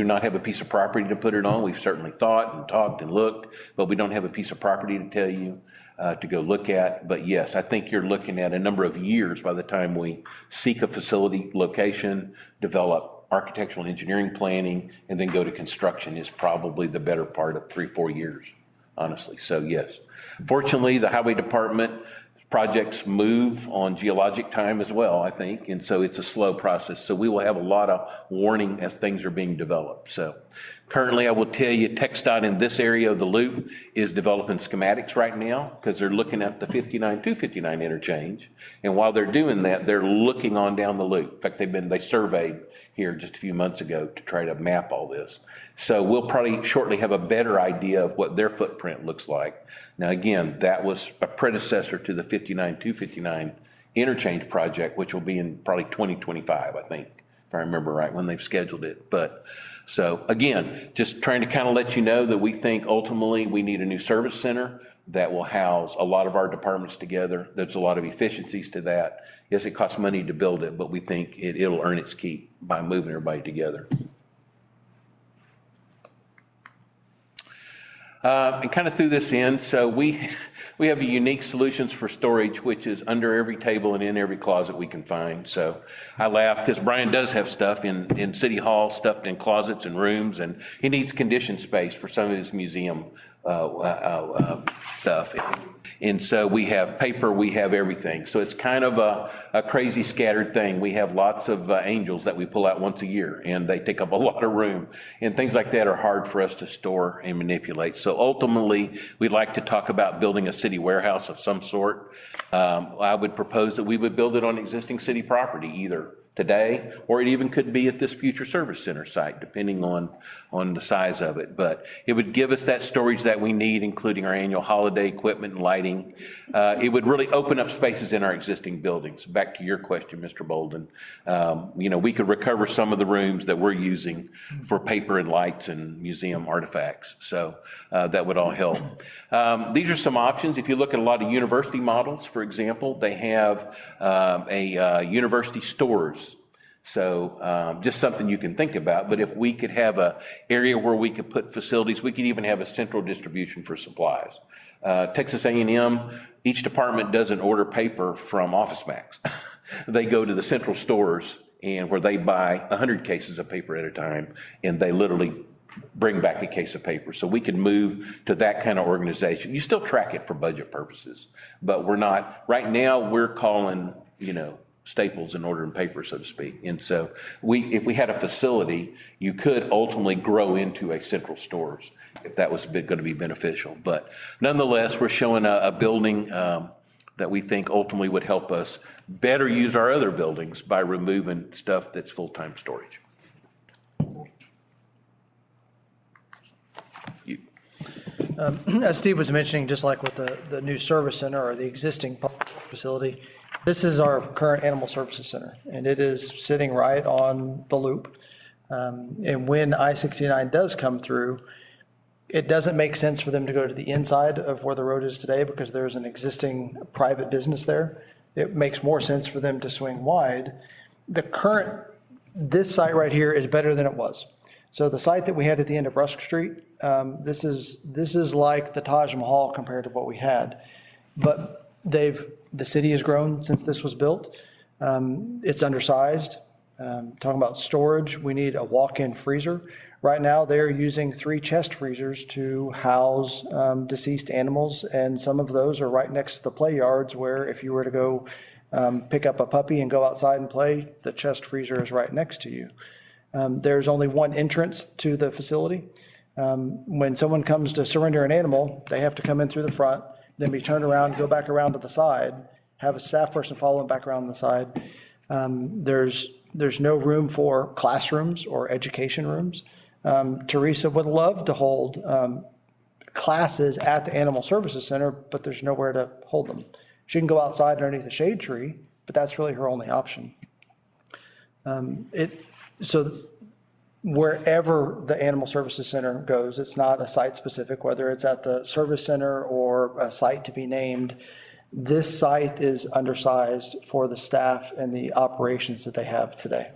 not have a piece of property to put it on. We've certainly thought and talked and looked, but we don't have a piece of property to tell you to go look at. But yes, I think you're looking at a number of years by the time we seek a facility location, develop architectural engineering planning, and then go to construction is probably the better part of 3-4 years, honestly. So yes, fortunately, the highway department projects move on geologic time as well, I think, and so it's a slow process. So we will have a lot of warning as things are being developed. So currently, I will tell you, TxDOT in this area of the loop is developing schematics right now because they're looking at the 59-259 interchange. And while they're doing that, they're looking on down the loop. In fact, they surveyed here just a few months ago to try to map all this. So we'll probably shortly have a better idea of what their footprint looks like. Now, again, that was a predecessor to the 59-259 interchange project, which will be in probably 2025, I think, if I remember right, when they've scheduled it. But so again, just trying to kind of let you know that we think ultimately we need a new service center that will house a lot of our departments together. There's a lot of efficiencies to that. Yes, it costs money to build it, but we think it'll earn its keep by moving everybody together. And kind of threw this in. So we have a unique solutions for storage, which is under every table and in every closet we can find. So I laugh because Brian does have stuff in City Hall, stuffed in closets and rooms, and he needs conditioned space for some of his museum stuff. And so we have paper, we have everything. So it's kind of a crazy scattered thing. We have lots of angels that we pull out once a year, and they take up a lot of room. And things like that are hard for us to store and manipulate. So ultimately, we'd like to talk about building a city warehouse of some sort. I would propose that we would build it on existing city property, either today, or it even could be at this future service center site, depending on the size of it. But it would give us that storage that we need, including our annual holiday equipment and lighting. It would really open up spaces in our existing buildings. Back to your question, Mr. Bolden, we could recover some of the rooms that we're using for paper and lights and museum artifacts. So that would all help. These are some options. If you look at a lot of university models, for example, they have university stores. So just something you can think about. But if we could have a area where we could put facilities, we could even have a central distribution for supplies. Texas A&M, each department doesn't order paper from Office Max. They go to the central stores and where they buy 100 cases of paper at a time, and they literally bring back a case of paper. So we could move to that kind of organization. You still track it for budget purposes, but we're not, right now we're calling, Staples and ordering paper, so to speak. And so if we had a facility, you could ultimately grow into a central stores if that was going to be beneficial. But nonetheless, we're showing a building that we think ultimately would help us better use our other buildings by removing stuff that's full-time storage. As Steve was mentioning, just like with the new service center or the existing public facility, this is our current animal services center, and it is sitting right on the loop. And when I-69 does come through, it doesn't make sense for them to go to the inside of where the road is today because there's an existing private business there. It makes more sense for them to swing wide. This site right here is better than it was. So the site that we had at the end of Rusk Street, this is like the Taj Mahal compared to what we had. But the city has grown since this was built. It's undersized. Talking about storage, we need a walk-in freezer. Right now, they're using 3 chest freezers to house deceased animals, and some of those are right next to the play yards where if you were to go pick up a puppy and go outside and play, the chest freezer is right next to you. There's only one entrance to the facility. When someone comes to surrender an animal, they have to come in through the front, then be turned around, go back around to the side, have a staff person follow them back around the side. There's no room for classrooms or education rooms. Teresa would love to hold classes at the Animal Services Center, but there's nowhere to hold them. She can go outside underneath a shade tree, but that's really her only option. So wherever the Animal Services Center goes, it's not a site specific, whether it's at the service center or a site to be named. This site is undersized for the staff and the operations that they have today.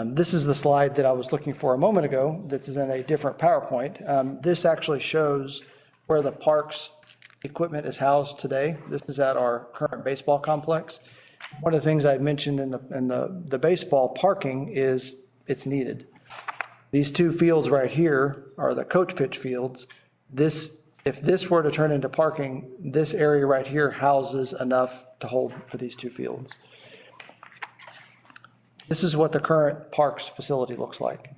This is the slide that I was looking for a moment ago that's in a different PowerPoint. This actually shows where the park's equipment is housed today. This is at our current baseball complex. One of the things I mentioned in the baseball parking is it's needed. These 2 fields right here are the coach pitch fields. If this were to turn into parking, this area right here houses enough to hold for these 2 fields. This is what the current parks facility looks like.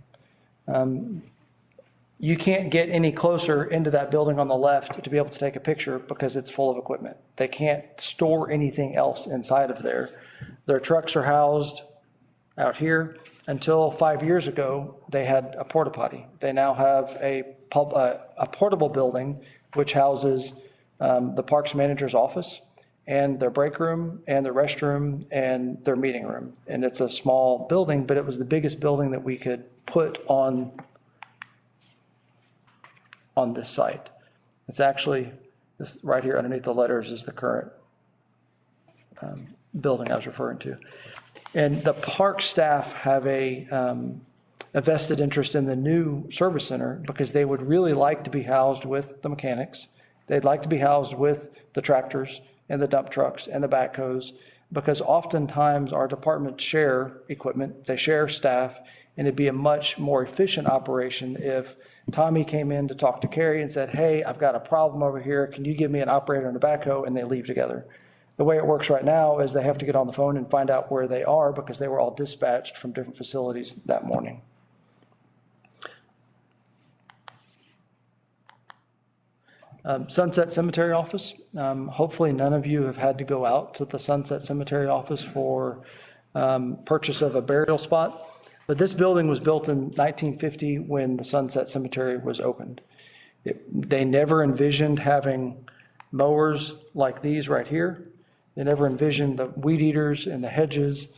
You can't get any closer into that building on the left to be able to take a picture because it's full of equipment. They can't store anything else inside of there. Their trucks are housed out here. Until 5 years ago, they had a porta potty. They now have a portable building which houses the parks manager's office and their break room and their restroom and their meeting room. And it's a small building, but it was the biggest building that we could put on this site. It's actually, this right here underneath the letters is the current building I was referring to. And the park staff have a vested interest in the new service center because they would really like to be housed with the mechanics. They'd like to be housed with the tractors and the dump trucks and the backhoes, because oftentimes our departments share equipment, they share staff, and it'd be a much more efficient operation if Tommy came in to talk to Carrie and said, hey, I've got a problem over here, can you give me an operator and a backhoe, and they leave together. The way it works right now is they have to get on the phone and find out where they are because they were all dispatched from different facilities that morning. Sunset Cemetery office, hopefully none of you have had to go out to the Sunset Cemetery office for purchase of a burial spot. But this building was built in 1950 when the Sunset Cemetery was opened. They never envisioned having mowers like these right here. They never envisioned the weed eaters and the hedges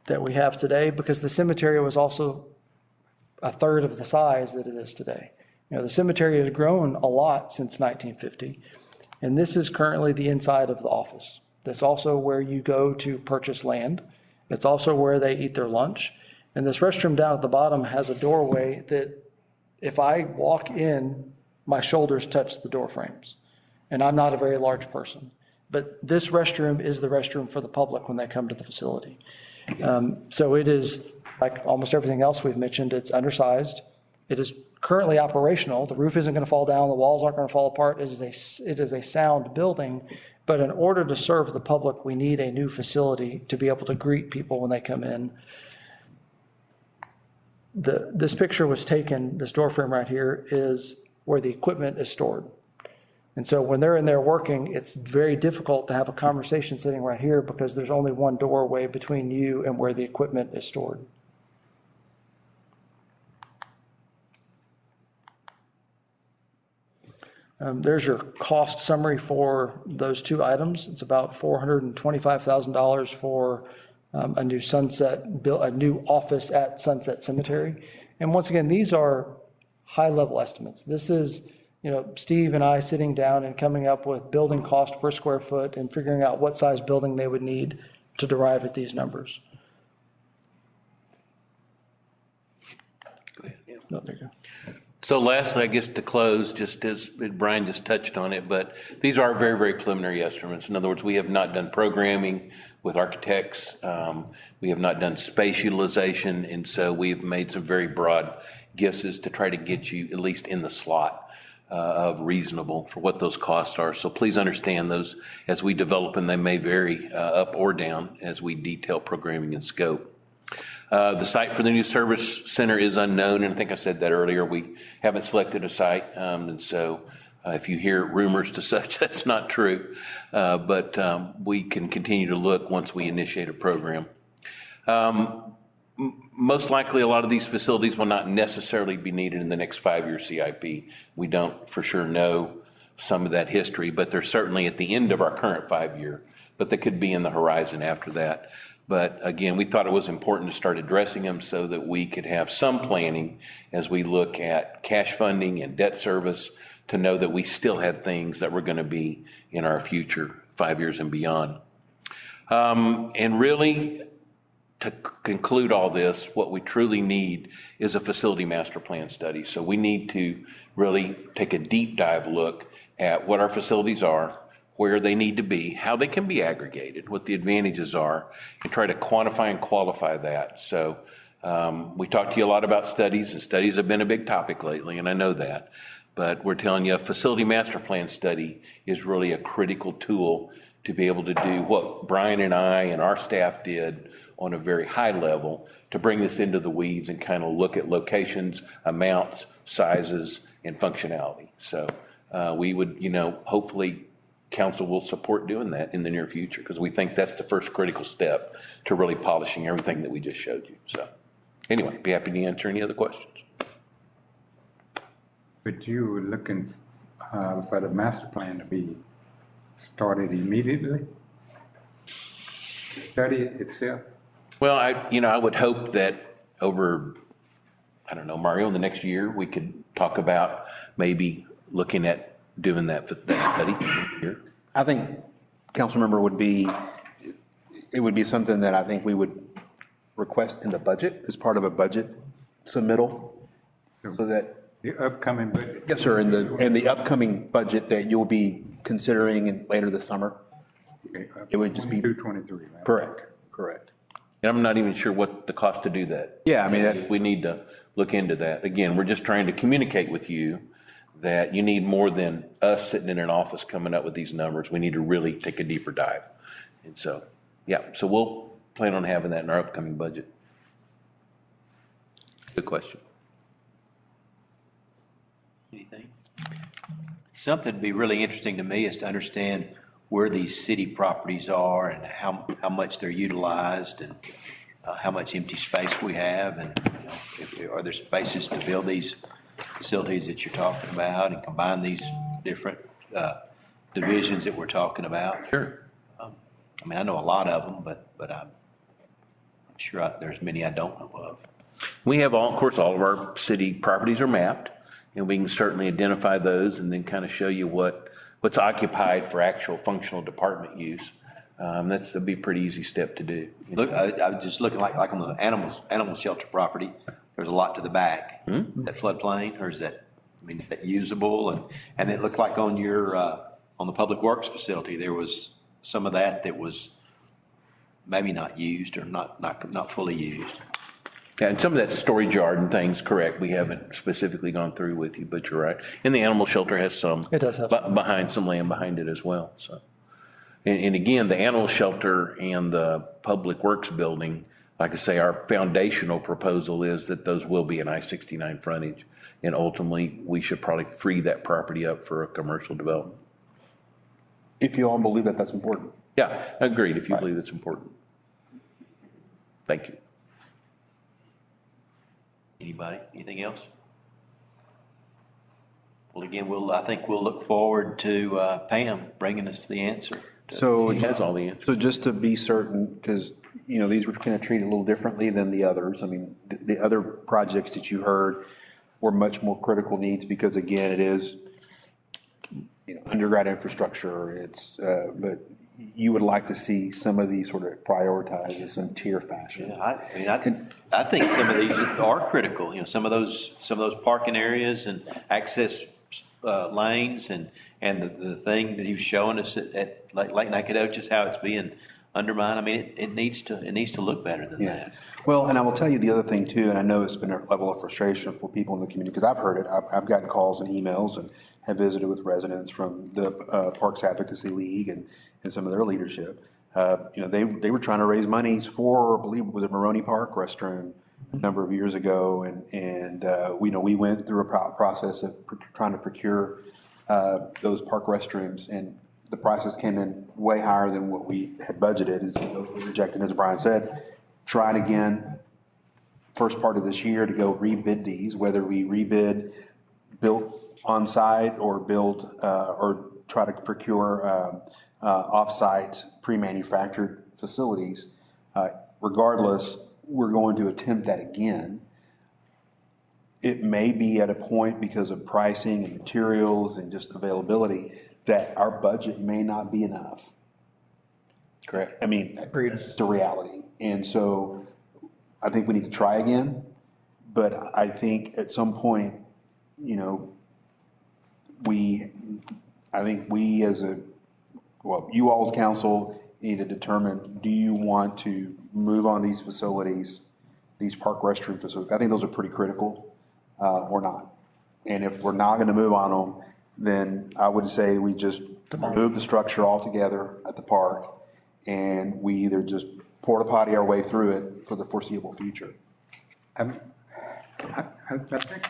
that we have today, because the cemetery was also a third of the size that it is today. You know, the cemetery has grown a lot since 1950, and this is currently the inside of the office. That's also where you go to purchase land. It's also where they eat their lunch. And this restroom down at the bottom has a doorway that if I walk in, my shoulders touch the door frames. And I'm not a very large person. But this restroom is the restroom for the public when they come to the facility. So it is, like almost everything else we've mentioned, it's undersized. It is currently operational. The roof isn't going to fall down. The walls aren't going to fall apart. It is a sound building. But in order to serve the public, we need a new facility to be able to greet people when they come in. This picture was taken, this door frame right here is where the equipment is stored. And so when they're in there working, it's very difficult to have a conversation sitting right here because there's only one doorway between you and where the equipment is stored. There's your cost summary for those two items. It's about $425,000 for a new office at Sunset Cemetery. And once again, these are high-level estimates. This is, you know, Steve and I sitting down and coming up with building cost per square foot and figuring out what size building they would need to derive at these numbers. Go ahead. Yeah. No, there you go. So lastly, I guess to close, just as Brian just touched on it, but these are very, very preliminary estimates. In other words, we have not done programming with architects. We have not done space utilization. And so we've made some very broad guesses to try to get you at least in the slot of reasonable for what those costs are. So please understand those as we develop, and they may vary up or down as we detail programming and scope. The site for the new service center is unknown, and I think I said that earlier. We haven't selected a site, and so if you hear rumors to such, that's not true. But we can continue to look once we initiate a program. Most likely, a lot of these facilities will not necessarily be needed in the next 5-year CIP. We don't for sure know some of that history, but they're certainly at the end of our current 5-year, but they could be in the horizon after that. But again, we thought it was important to start addressing them so that we could have some planning as we look at cash funding and debt service to know that we still had things that were going to be in our future 5 years and beyond. And really, to conclude all this, what we truly need is a facility master plan study. So we need to really take a deep dive look at what our facilities are, where they need to be, how they can be aggregated, what the advantages are, and try to quantify and qualify that. So we talked to you a lot about studies, and studies have been a big topic lately, and I know that. But we're telling you a facility master plan study is really a critical tool to be able to do what Brian and I and our staff did on a very high level to bring this into the weeds and kind of look at locations, amounts, sizes, and functionality. So we would, hopefully council will support doing that in the near future because we think that's the first critical step to really polishing everything that we just showed you. So anyway, be happy to answer any other questions. But you were looking for the master plan to be started immediately? The study itself? Well, I would hope that over, I don't know, Mario, in the next year, we could talk about maybe looking at doing that study here. I think Councilmember it would be something that I think we would request in the budget as part of a budget submittal so that. The upcoming budget? Yes, sir, and the upcoming budget that you'll be considering later this summer. Okay, It would just be. 22-23, right? Correct. And I'm not even sure what the cost to do that. Yeah, I mean, If we need to look into that. Again, we're just trying to communicate with you that you need more than us sitting in an office coming up with these numbers. We need to really take a deeper dive. And so, so we'll plan on having that in our upcoming budget. Good question. Anything? something that'd be really interesting to me is to understand where these city properties are and how much they're utilized and how much empty space we have, and are there spaces to build these facilities that you're talking about and combine these different divisions that we're talking about? Sure. I mean, I know a lot of them, but I'm sure there's many I don't know of. We have of course, all of our city properties are mapped, and we can certainly identify those and then kind of show you what's occupied for actual functional department use. That'd be a pretty easy step to do. Look, I was just looking like on the animal shelter property, there's a lot to the back. That floodplain, or is that usable? And it looked like on your, on the Public Works facility, there was some of that was maybe not used or not fully used. Yeah, and some of that storage yard and things, correct, we haven't specifically gone through with you, but you're right. And the animal shelter has some. It does have some. Behind, some land behind it as well, so. And again, the animal shelter and the Public Works building, like I say, our foundational proposal is that those will be an I-69 frontage. And ultimately, we should probably free that property up for a commercial development. If you all believe that that's important. Yeah, agreed, if you believe it's important. Thank you. Anybody, anything else? Well, again, I think we'll look forward to Pam bringing us the answer. So, She has all the answers. so just to be certain, because, these were kind of treated a little differently than the others. I mean, the other projects that you heard were much more critical needs because, again, it is, underground infrastructure. It's, but you would like to see some of these sort of prioritized in some tier fashion. Yeah, I think some of these are critical. Some of those parking areas and access lanes and the thing that he was showing us at Lake Nacogdoches, how it's being undermined. I mean, it needs to look better than that. Well, and I will tell you the other thing too, and I know it's been a level of frustration for people in the community, because I've heard it. I've gotten calls and emails and have visited with residents from the Parks Advocacy League and some of their leadership. They were trying to raise monies for, I believe, was it Maroney Park restroom a number of years ago, and we went through a process of trying to procure those park restrooms, and the prices came in way higher than what we had budgeted. And so we rejected, as Brian said, trying again first part of this year to go rebid these, whether we rebid built on site or build or try to procure off-site pre-manufactured facilities. Regardless, we're going to attempt that again. It may be at a point, because of pricing and materials and just availability, that our budget may not be enough. Correct. I mean, it's the reality. And so I think we need to try again, but I think at some point, we as you all as council need to determine, do you want to move on these facilities, these park restroom facilities? I think those are pretty critical, or not. And if we're not going to move on them, then I would say we just remove the structure altogether at the park, and we either just porta potty our way through it for the foreseeable future. I think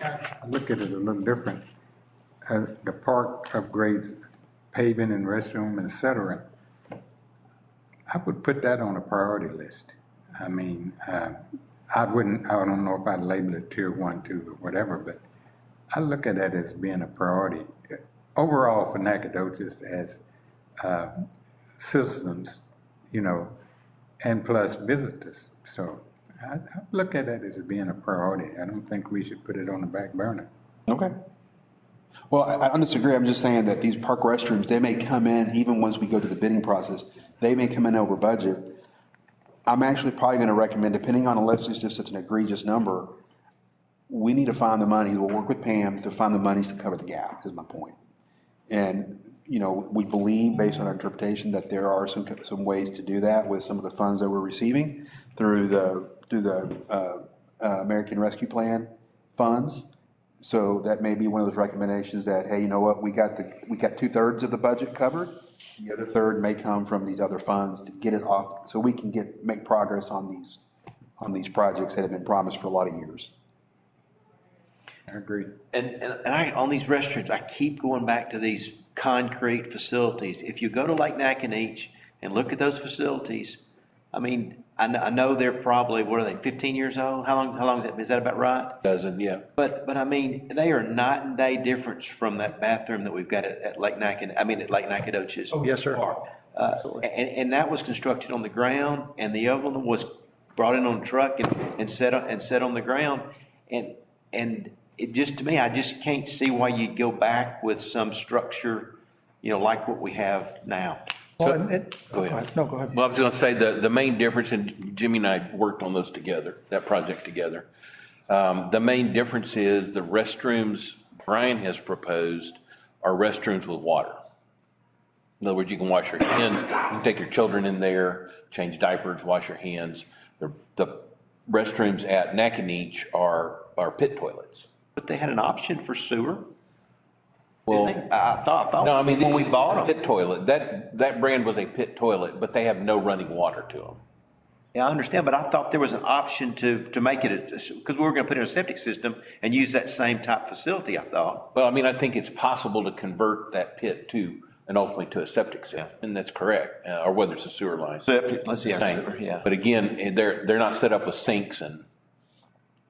I look at it a little different. The park upgrades, paving and restroom, et cetera, I would put that on a priority list. I mean, I don't know if I'd label it tier 1, 2, or whatever, but I look at that as being a priority. Overall for Nacogdoches as citizens, and plus visitors. So I look at that as being a priority. I don't think we should put it on the back burner. Okay. Well, I don't disagree. I'm just saying that these park restrooms, they may come in, even once we go to the bidding process, they may come in over budget. I'm actually probably going to recommend, depending on, unless it's just such an egregious number, we need to find the money. We'll work with Pam to find the monies to cover the gap, is my point. And, we believe, based on our interpretation, that there are some ways to do that with some of the funds that we're receiving through the American Rescue Plan funds. So that may be one of those recommendations that, hey, you know what, we got 2/3 of the budget covered. The other third may come from these other funds to get it off, so we can make progress on these projects that have been promised for a lot of years. I agree. And on these restrooms, I keep going back to these concrete facilities. If you go to Lake Nacogdoches and look at those facilities, I mean, I know they're probably, what are they, 15 years old? How long is that about right? Doesn't, yeah. But I mean, they are night and day difference from that bathroom that we've got at Lake Nacogdoches. Oh, yes, sir. Park. And that was constructed on the ground, and the other one was brought in on a truck and set on the ground. And it just, to me, I just can't see why you'd go back with some structure, like what we have now. Well, Go ahead. No, go ahead. Well, I was going to say the main difference, and Jimmy and I worked on those together, that project together. The main difference is the restrooms Brian has proposed are restrooms with water. In other words, you can wash your hands, you can take your children in there, change diapers, wash your hands. The restrooms at Nacogdoches are pit toilets. But they had an option for sewer. Well, Didn't they? I thought no, I mean, when we bought them. pit toilet, that brand was a pit toilet, but they have no running water to them. Yeah, I understand, but I thought there was an option to make it, because we were going to put in a septic system and use that same type facility, I thought. Well, I mean, I think it's possible to convert that pit and ultimately to a septic system, and that's correct, or whether it's a sewer line. Septic, let's see, It's the same. sewer, yeah. But again, they're not set up with sinks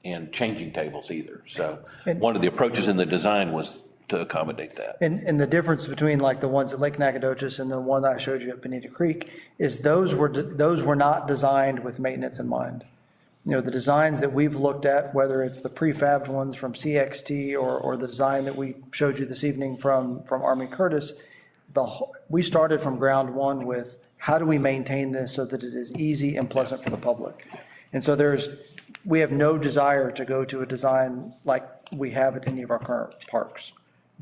and changing tables either. So one of the approaches in the design was to accommodate that. And the difference between like the ones at Lake Nacogdoches and the one that I showed you at Bonita Creek is those were not designed with maintenance in mind. The designs that we've looked at, whether it's the prefabbed ones from CXT or the design that we showed you this evening from Army Curtis, we started from ground one with how do we maintain this so that it is easy and pleasant for the public? And so we have no desire to go to a design like we have at any of our current parks,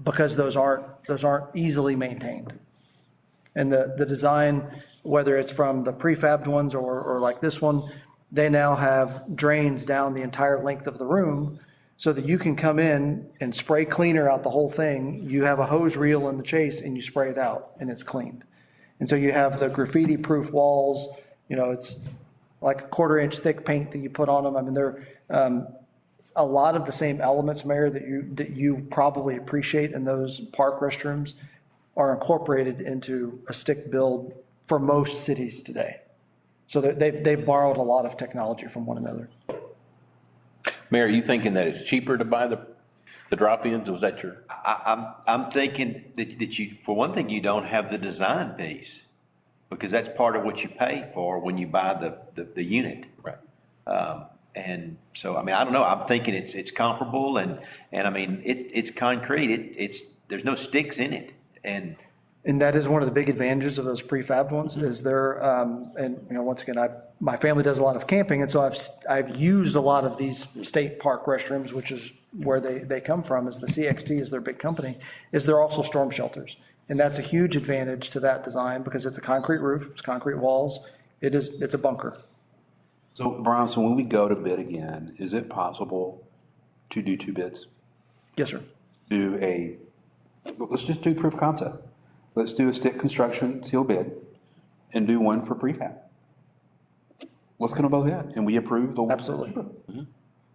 because those aren't easily maintained. And the design, whether it's from the prefabbed ones or like this one, they now have drains down the entire length of the room so that you can come in and spray cleaner out the whole thing. You have a hose reel in the chase and you spray it out and it's cleaned. And so you have the graffiti-proof walls, it's like a 1/4 inch thick paint that you put on them. I mean, they're a lot of the same elements, Mayor, that you probably appreciate in those park restrooms are incorporated into a stick build for most cities today. So they've borrowed a lot of technology from one another. Mayor, are you thinking that it's cheaper to buy the drop-ins? Was that your? I'm thinking that you, for one thing, you don't have the design piece, because that's part of what you pay for when you buy the unit. Right. And so, I mean, I don't know, I'm thinking it's comparable and I mean, it's concrete, there's no sticks in it. And that is one of the big advantages of those prefabbed ones is they're, and once again, my family does a lot of camping. And so I've used a lot of these state park restrooms, which is where they come from, is the CXT is their big company, is they're also storm shelters. And that's a huge advantage to that design because it's a concrete roof, it's concrete walls, it's a bunker. So Brian, so when we go to bid again, is it possible to do 2 bids? Yes, sir. Let's just do proof of concept. Let's do a stick construction seal bid and do one for prefab. Let's get them both in and we approve the one. Absolutely.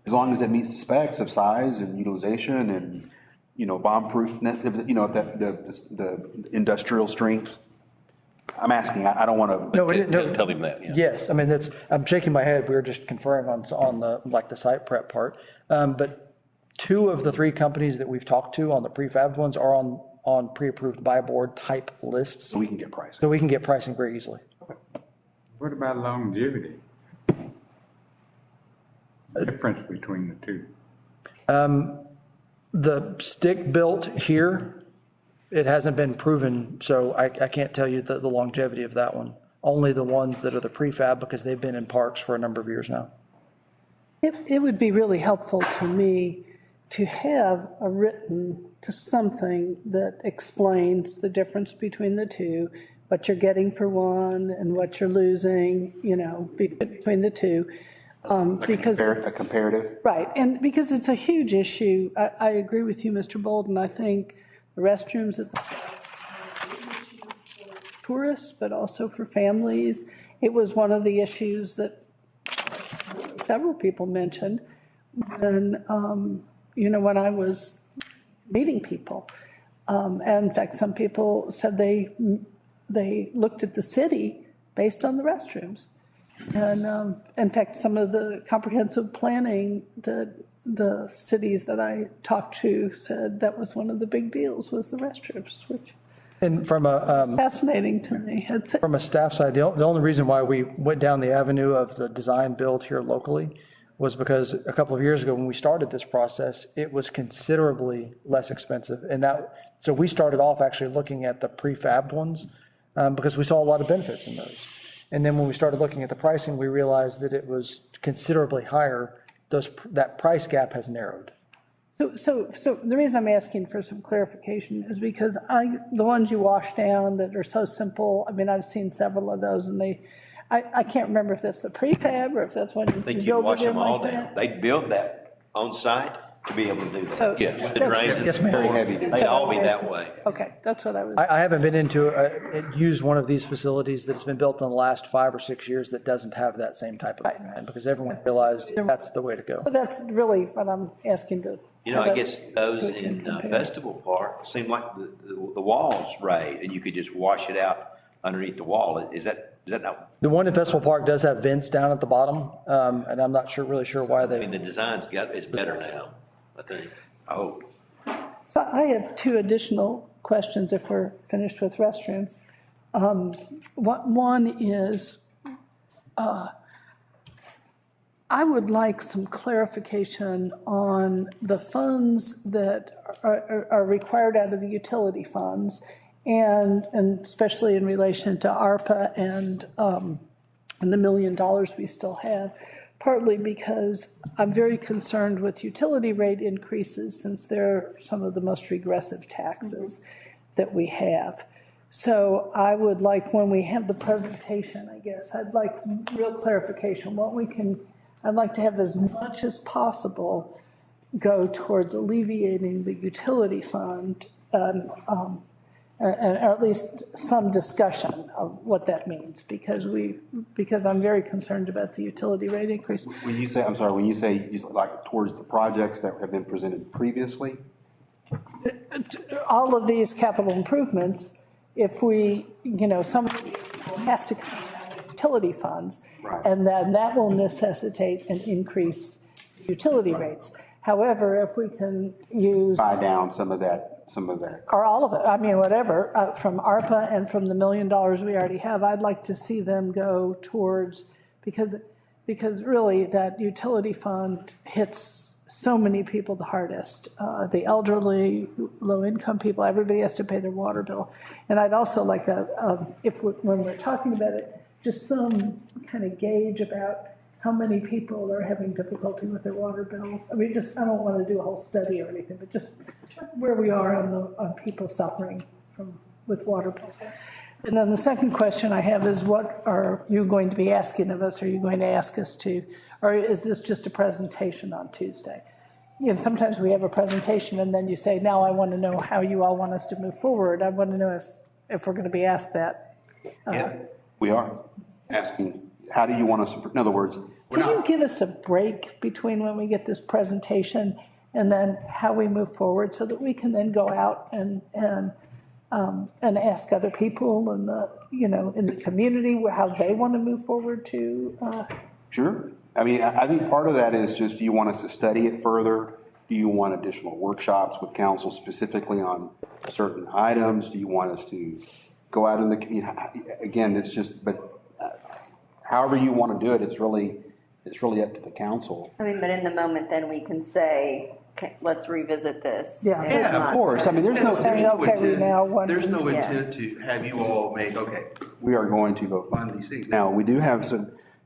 As long as it meets the specs of size and utilization and, bomb-proofness, the industrial strength. I'm asking, I don't want to. No, Tell him that, yeah. Yes, I mean, I'm shaking my head, we were just conferring on the site prep part. But 2 of the 3 companies that we've talked to on the prefabbed ones are on pre-approved by board type lists. So we can get pricing. So we can get pricing very easily. What about longevity? Difference between the 2? The stick built here, it hasn't been proven, so I can't tell you the longevity of that one. Only the ones that are the prefab because they've been in parks for a number of years now. It would be really helpful to me to have something that explains the difference between the 2, what you're getting for one and what you're losing, between the 2. Because a comparative. Right, and because it's a huge issue, I agree with you, Mr. Bolden. I think the restrooms at the tourists, but also for families. It was one of the issues that several people mentioned when when I was meeting people. And in fact, some people said they looked at the city based on the restrooms. And in fact, some of the comprehensive planning, the cities that I talked to said that was one of the big deals was the restrooms, which And from a, fascinating to me. from a staff side, the only reason why we went down the avenue of the design build here locally was because a couple of years ago, when we started this process, it was considerably less expensive. And so we started off actually looking at the prefabbed ones, because we saw a lot of benefits in those. And then when we started looking at the pricing, we realized that it was considerably higher. That price gap has narrowed. So the reason I'm asking for some clarification is because the ones you wash down that are so simple, I mean, I've seen several of those, and I can't remember if that's the prefab or if that's when I think you you'd build wash it in them all like down. that. They'd build that on site to be able to do that. So Yeah. With the that's- drains and Yes, the ma'am. floor, Very heavy. they'd all be that way. Okay, that's what I was. I haven't been used one of these facilities that's been built in the last 5 or 6 years that doesn't have that same type of design, because everyone realized that's the way to go. So that's really what I'm asking to. I guess those so we can in compare. Festival Park seem like the wall's right, and you could just wash it out underneath the wall. Is that not, The one in Festival Park does have vents down at the bottom, and I'm not really sure why I mean, they, the design's is better now, I think, I hope. So I have two additional questions if we're finished with restrooms. One is, I would like some clarification on the funds that are required out of the utility funds, and especially in relation to ARPA and the $1 million we still have, partly because I'm very concerned with utility rate increases since they're some of the most regressive taxes that we have. So I would like, when we have the presentation, I guess, I'd like real clarification, I'd like to have as much as possible go towards alleviating the utility fund, and at least some discussion of what that means, because I'm very concerned about the utility rate increase. When you say, I'm sorry, when you say like towards the projects that have been presented previously? All of these capital improvements, if we, some of these will have to come out of utility funds. Right. And then that will necessitate an increase in utility rates. However, if we can use, Buy down some of that. or all of it, I mean, whatever, from ARPA and from the $1 million we already have, I'd like to see them go towards, because really that utility fund hits so many people the hardest. The elderly, low-income people, everybody has to pay their water bill. And I'd also like when we're talking about it, just some kind of gauge about how many people are having difficulty with their water bills. I mean, I don't want to do a whole study or anything, but just where we are on people suffering with water bills. And then the second question I have is, what are you going to be asking of us? Are you going to ask us to, or is this just a presentation on Tuesday? Sometimes we have a presentation and then you say, now I want to know how you all want us to move forward. I want to know if we're going to be asked that. Yeah, we are asking, how do you want us, in other words, Can you give us a break between when we get this presentation and then how we move forward, so that we can then go out and ask other people in the community how they want to move forward too? Sure. I mean, I think part of that is just, do you want us to study it further? Do you want additional workshops with council specifically on certain items? Do you want us to go out in the community? Again, it's just, but however you want to do it, it's really up to the council. I mean, but in the moment, then we can say, okay, let's revisit this. Yeah. If Yeah, not- of course. I mean, there's no Okay, we now want there's to- no Yeah. intent to have you all make, okay, we are going to go fund these things. Now, we do have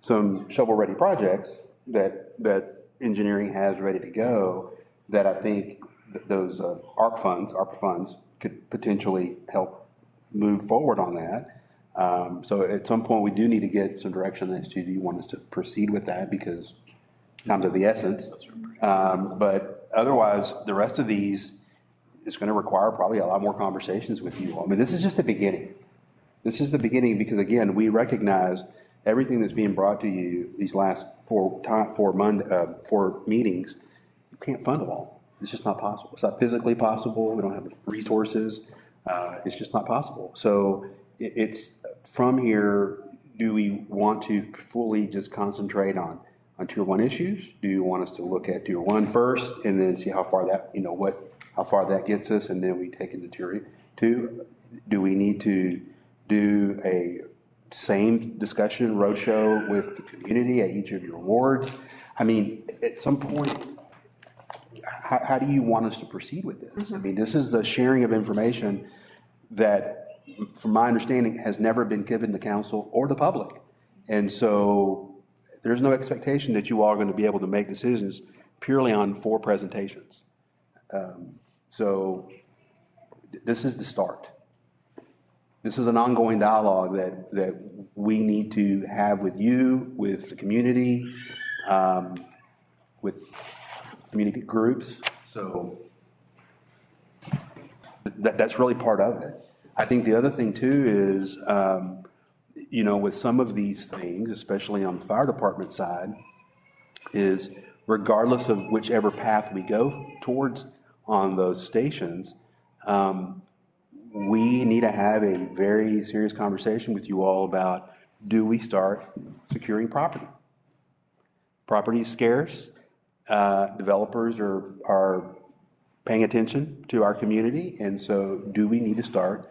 some shovel-ready projects that engineering has ready to go, that I think those ARPA funds could potentially help move forward on that. So at some point, we do need to get some direction as to, do you want us to proceed with that, because time's of the essence. But otherwise, the rest of these is going to require probably a lot more conversations with you all. I mean, this is just the beginning. This is the beginning, because again, we recognize everything that's being brought to you these last four meetings, you can't fund them all. It's just not possible. It's not physically possible. We don't have the resources. It's just not possible. So it's from here, do we want to fully just concentrate on tier one issues? Do you want us to look at tier one first and then see how far that, how far that gets us, and then we take into tier two? Do we need to do a same discussion roadshow with the community at each of your wards? I mean, at some point, how do you want us to proceed with this? I mean, this is a sharing of information that, from my understanding, has never been given to council or the public. And so there's no expectation that you all are going to be able to make decisions purely on 4 presentations. So this is the start. This is an ongoing dialogue that we need to have with you, with the community, with community groups. So that's really part of it. I think the other thing too is, with some of these things, especially on the fire department side, is regardless of whichever path we go towards on those stations, we need to have a very serious conversation with you all about, do we start securing property? Property is scarce. Developers are paying attention to our community, and so do we need to start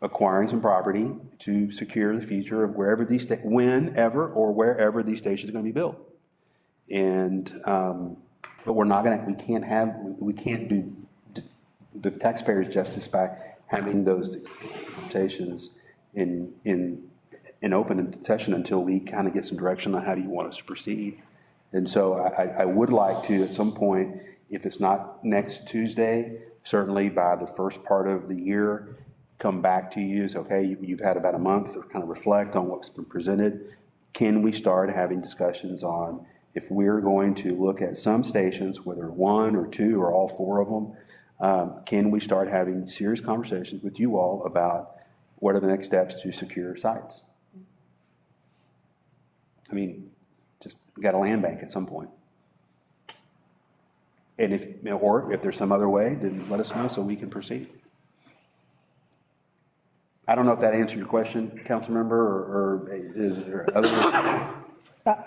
acquiring some property to secure the future of wherever whenever or wherever these stations are going to be built? And but we can't do the taxpayers justice by having those conversations in open session until we kind of get some direction on how do you want us to proceed. And so I would like to, at some point, if it's not next Tuesday, certainly by the first part of the year, come back to you, say, okay, you've had about a month to kind of reflect on what's been presented. Can we start having discussions on, if we're going to look at some stations, whether 1 or 2 or all 4 of them, can we start having serious conversations with you all about what are the next steps to secure sites? I mean, just got a land bank at some point. And if there's some other way, then let us know so we can proceed. I don't know if that answered your question, council member, or is there other?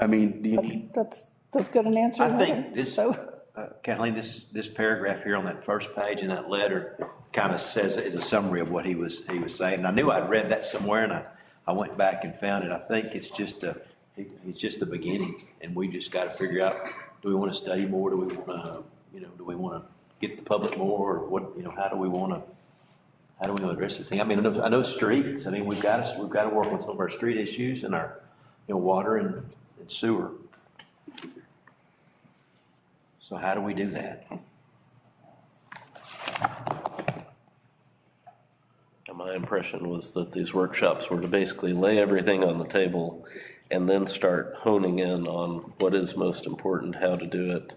I mean, do you need? That's good an answer. I think this, Kathleen, this paragraph here on that first page in that letter kind of says, is a summary of what he was saying. And I knew I'd read that somewhere, and I went back and found it. I think it's just the beginning, and we just got to figure out, do we want to study more? Do we want to, do we want to get the public more, or what, how do we want to address this thing? I mean, I know streets. I mean, we've got to work on some of our street issues and our, water and sewer. So how do we do that? My impression was that these workshops were to basically lay everything on the table and then start honing in on what is most important, how to do it,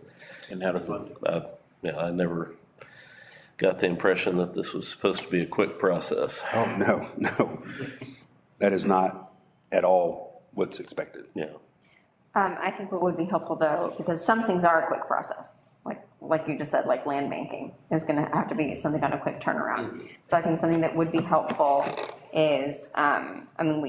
And how to fund it. I never got the impression that this was supposed to be a quick process. Oh, no. That is not at all what's expected. Yeah. I think what would be helpful though, because some things are a quick process, like you just said, like land banking is going to have to be something on a quick turnaround. So I think something that would be helpful is,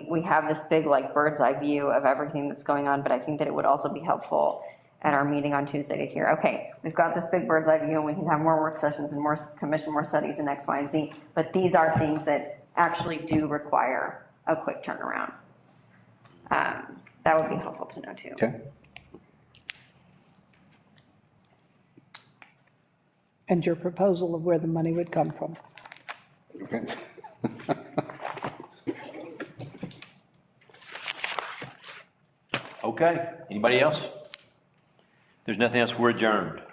we have this big bird's eye view of everything that's going on, but I think that it would also be helpful at our meeting on Tuesday to hear, okay, we've got this big bird's eye view and we can have more work sessions and commission more studies and X, Y, and Z, but these are things that actually do require a quick turnaround. That would be helpful to know too. Okay. And your proposal of where the money would come from. Okay. Okay, anybody else? If there's nothing else, we're adjourned.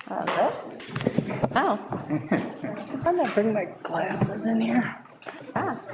Oh, I'm not bringing my glasses in here. fast.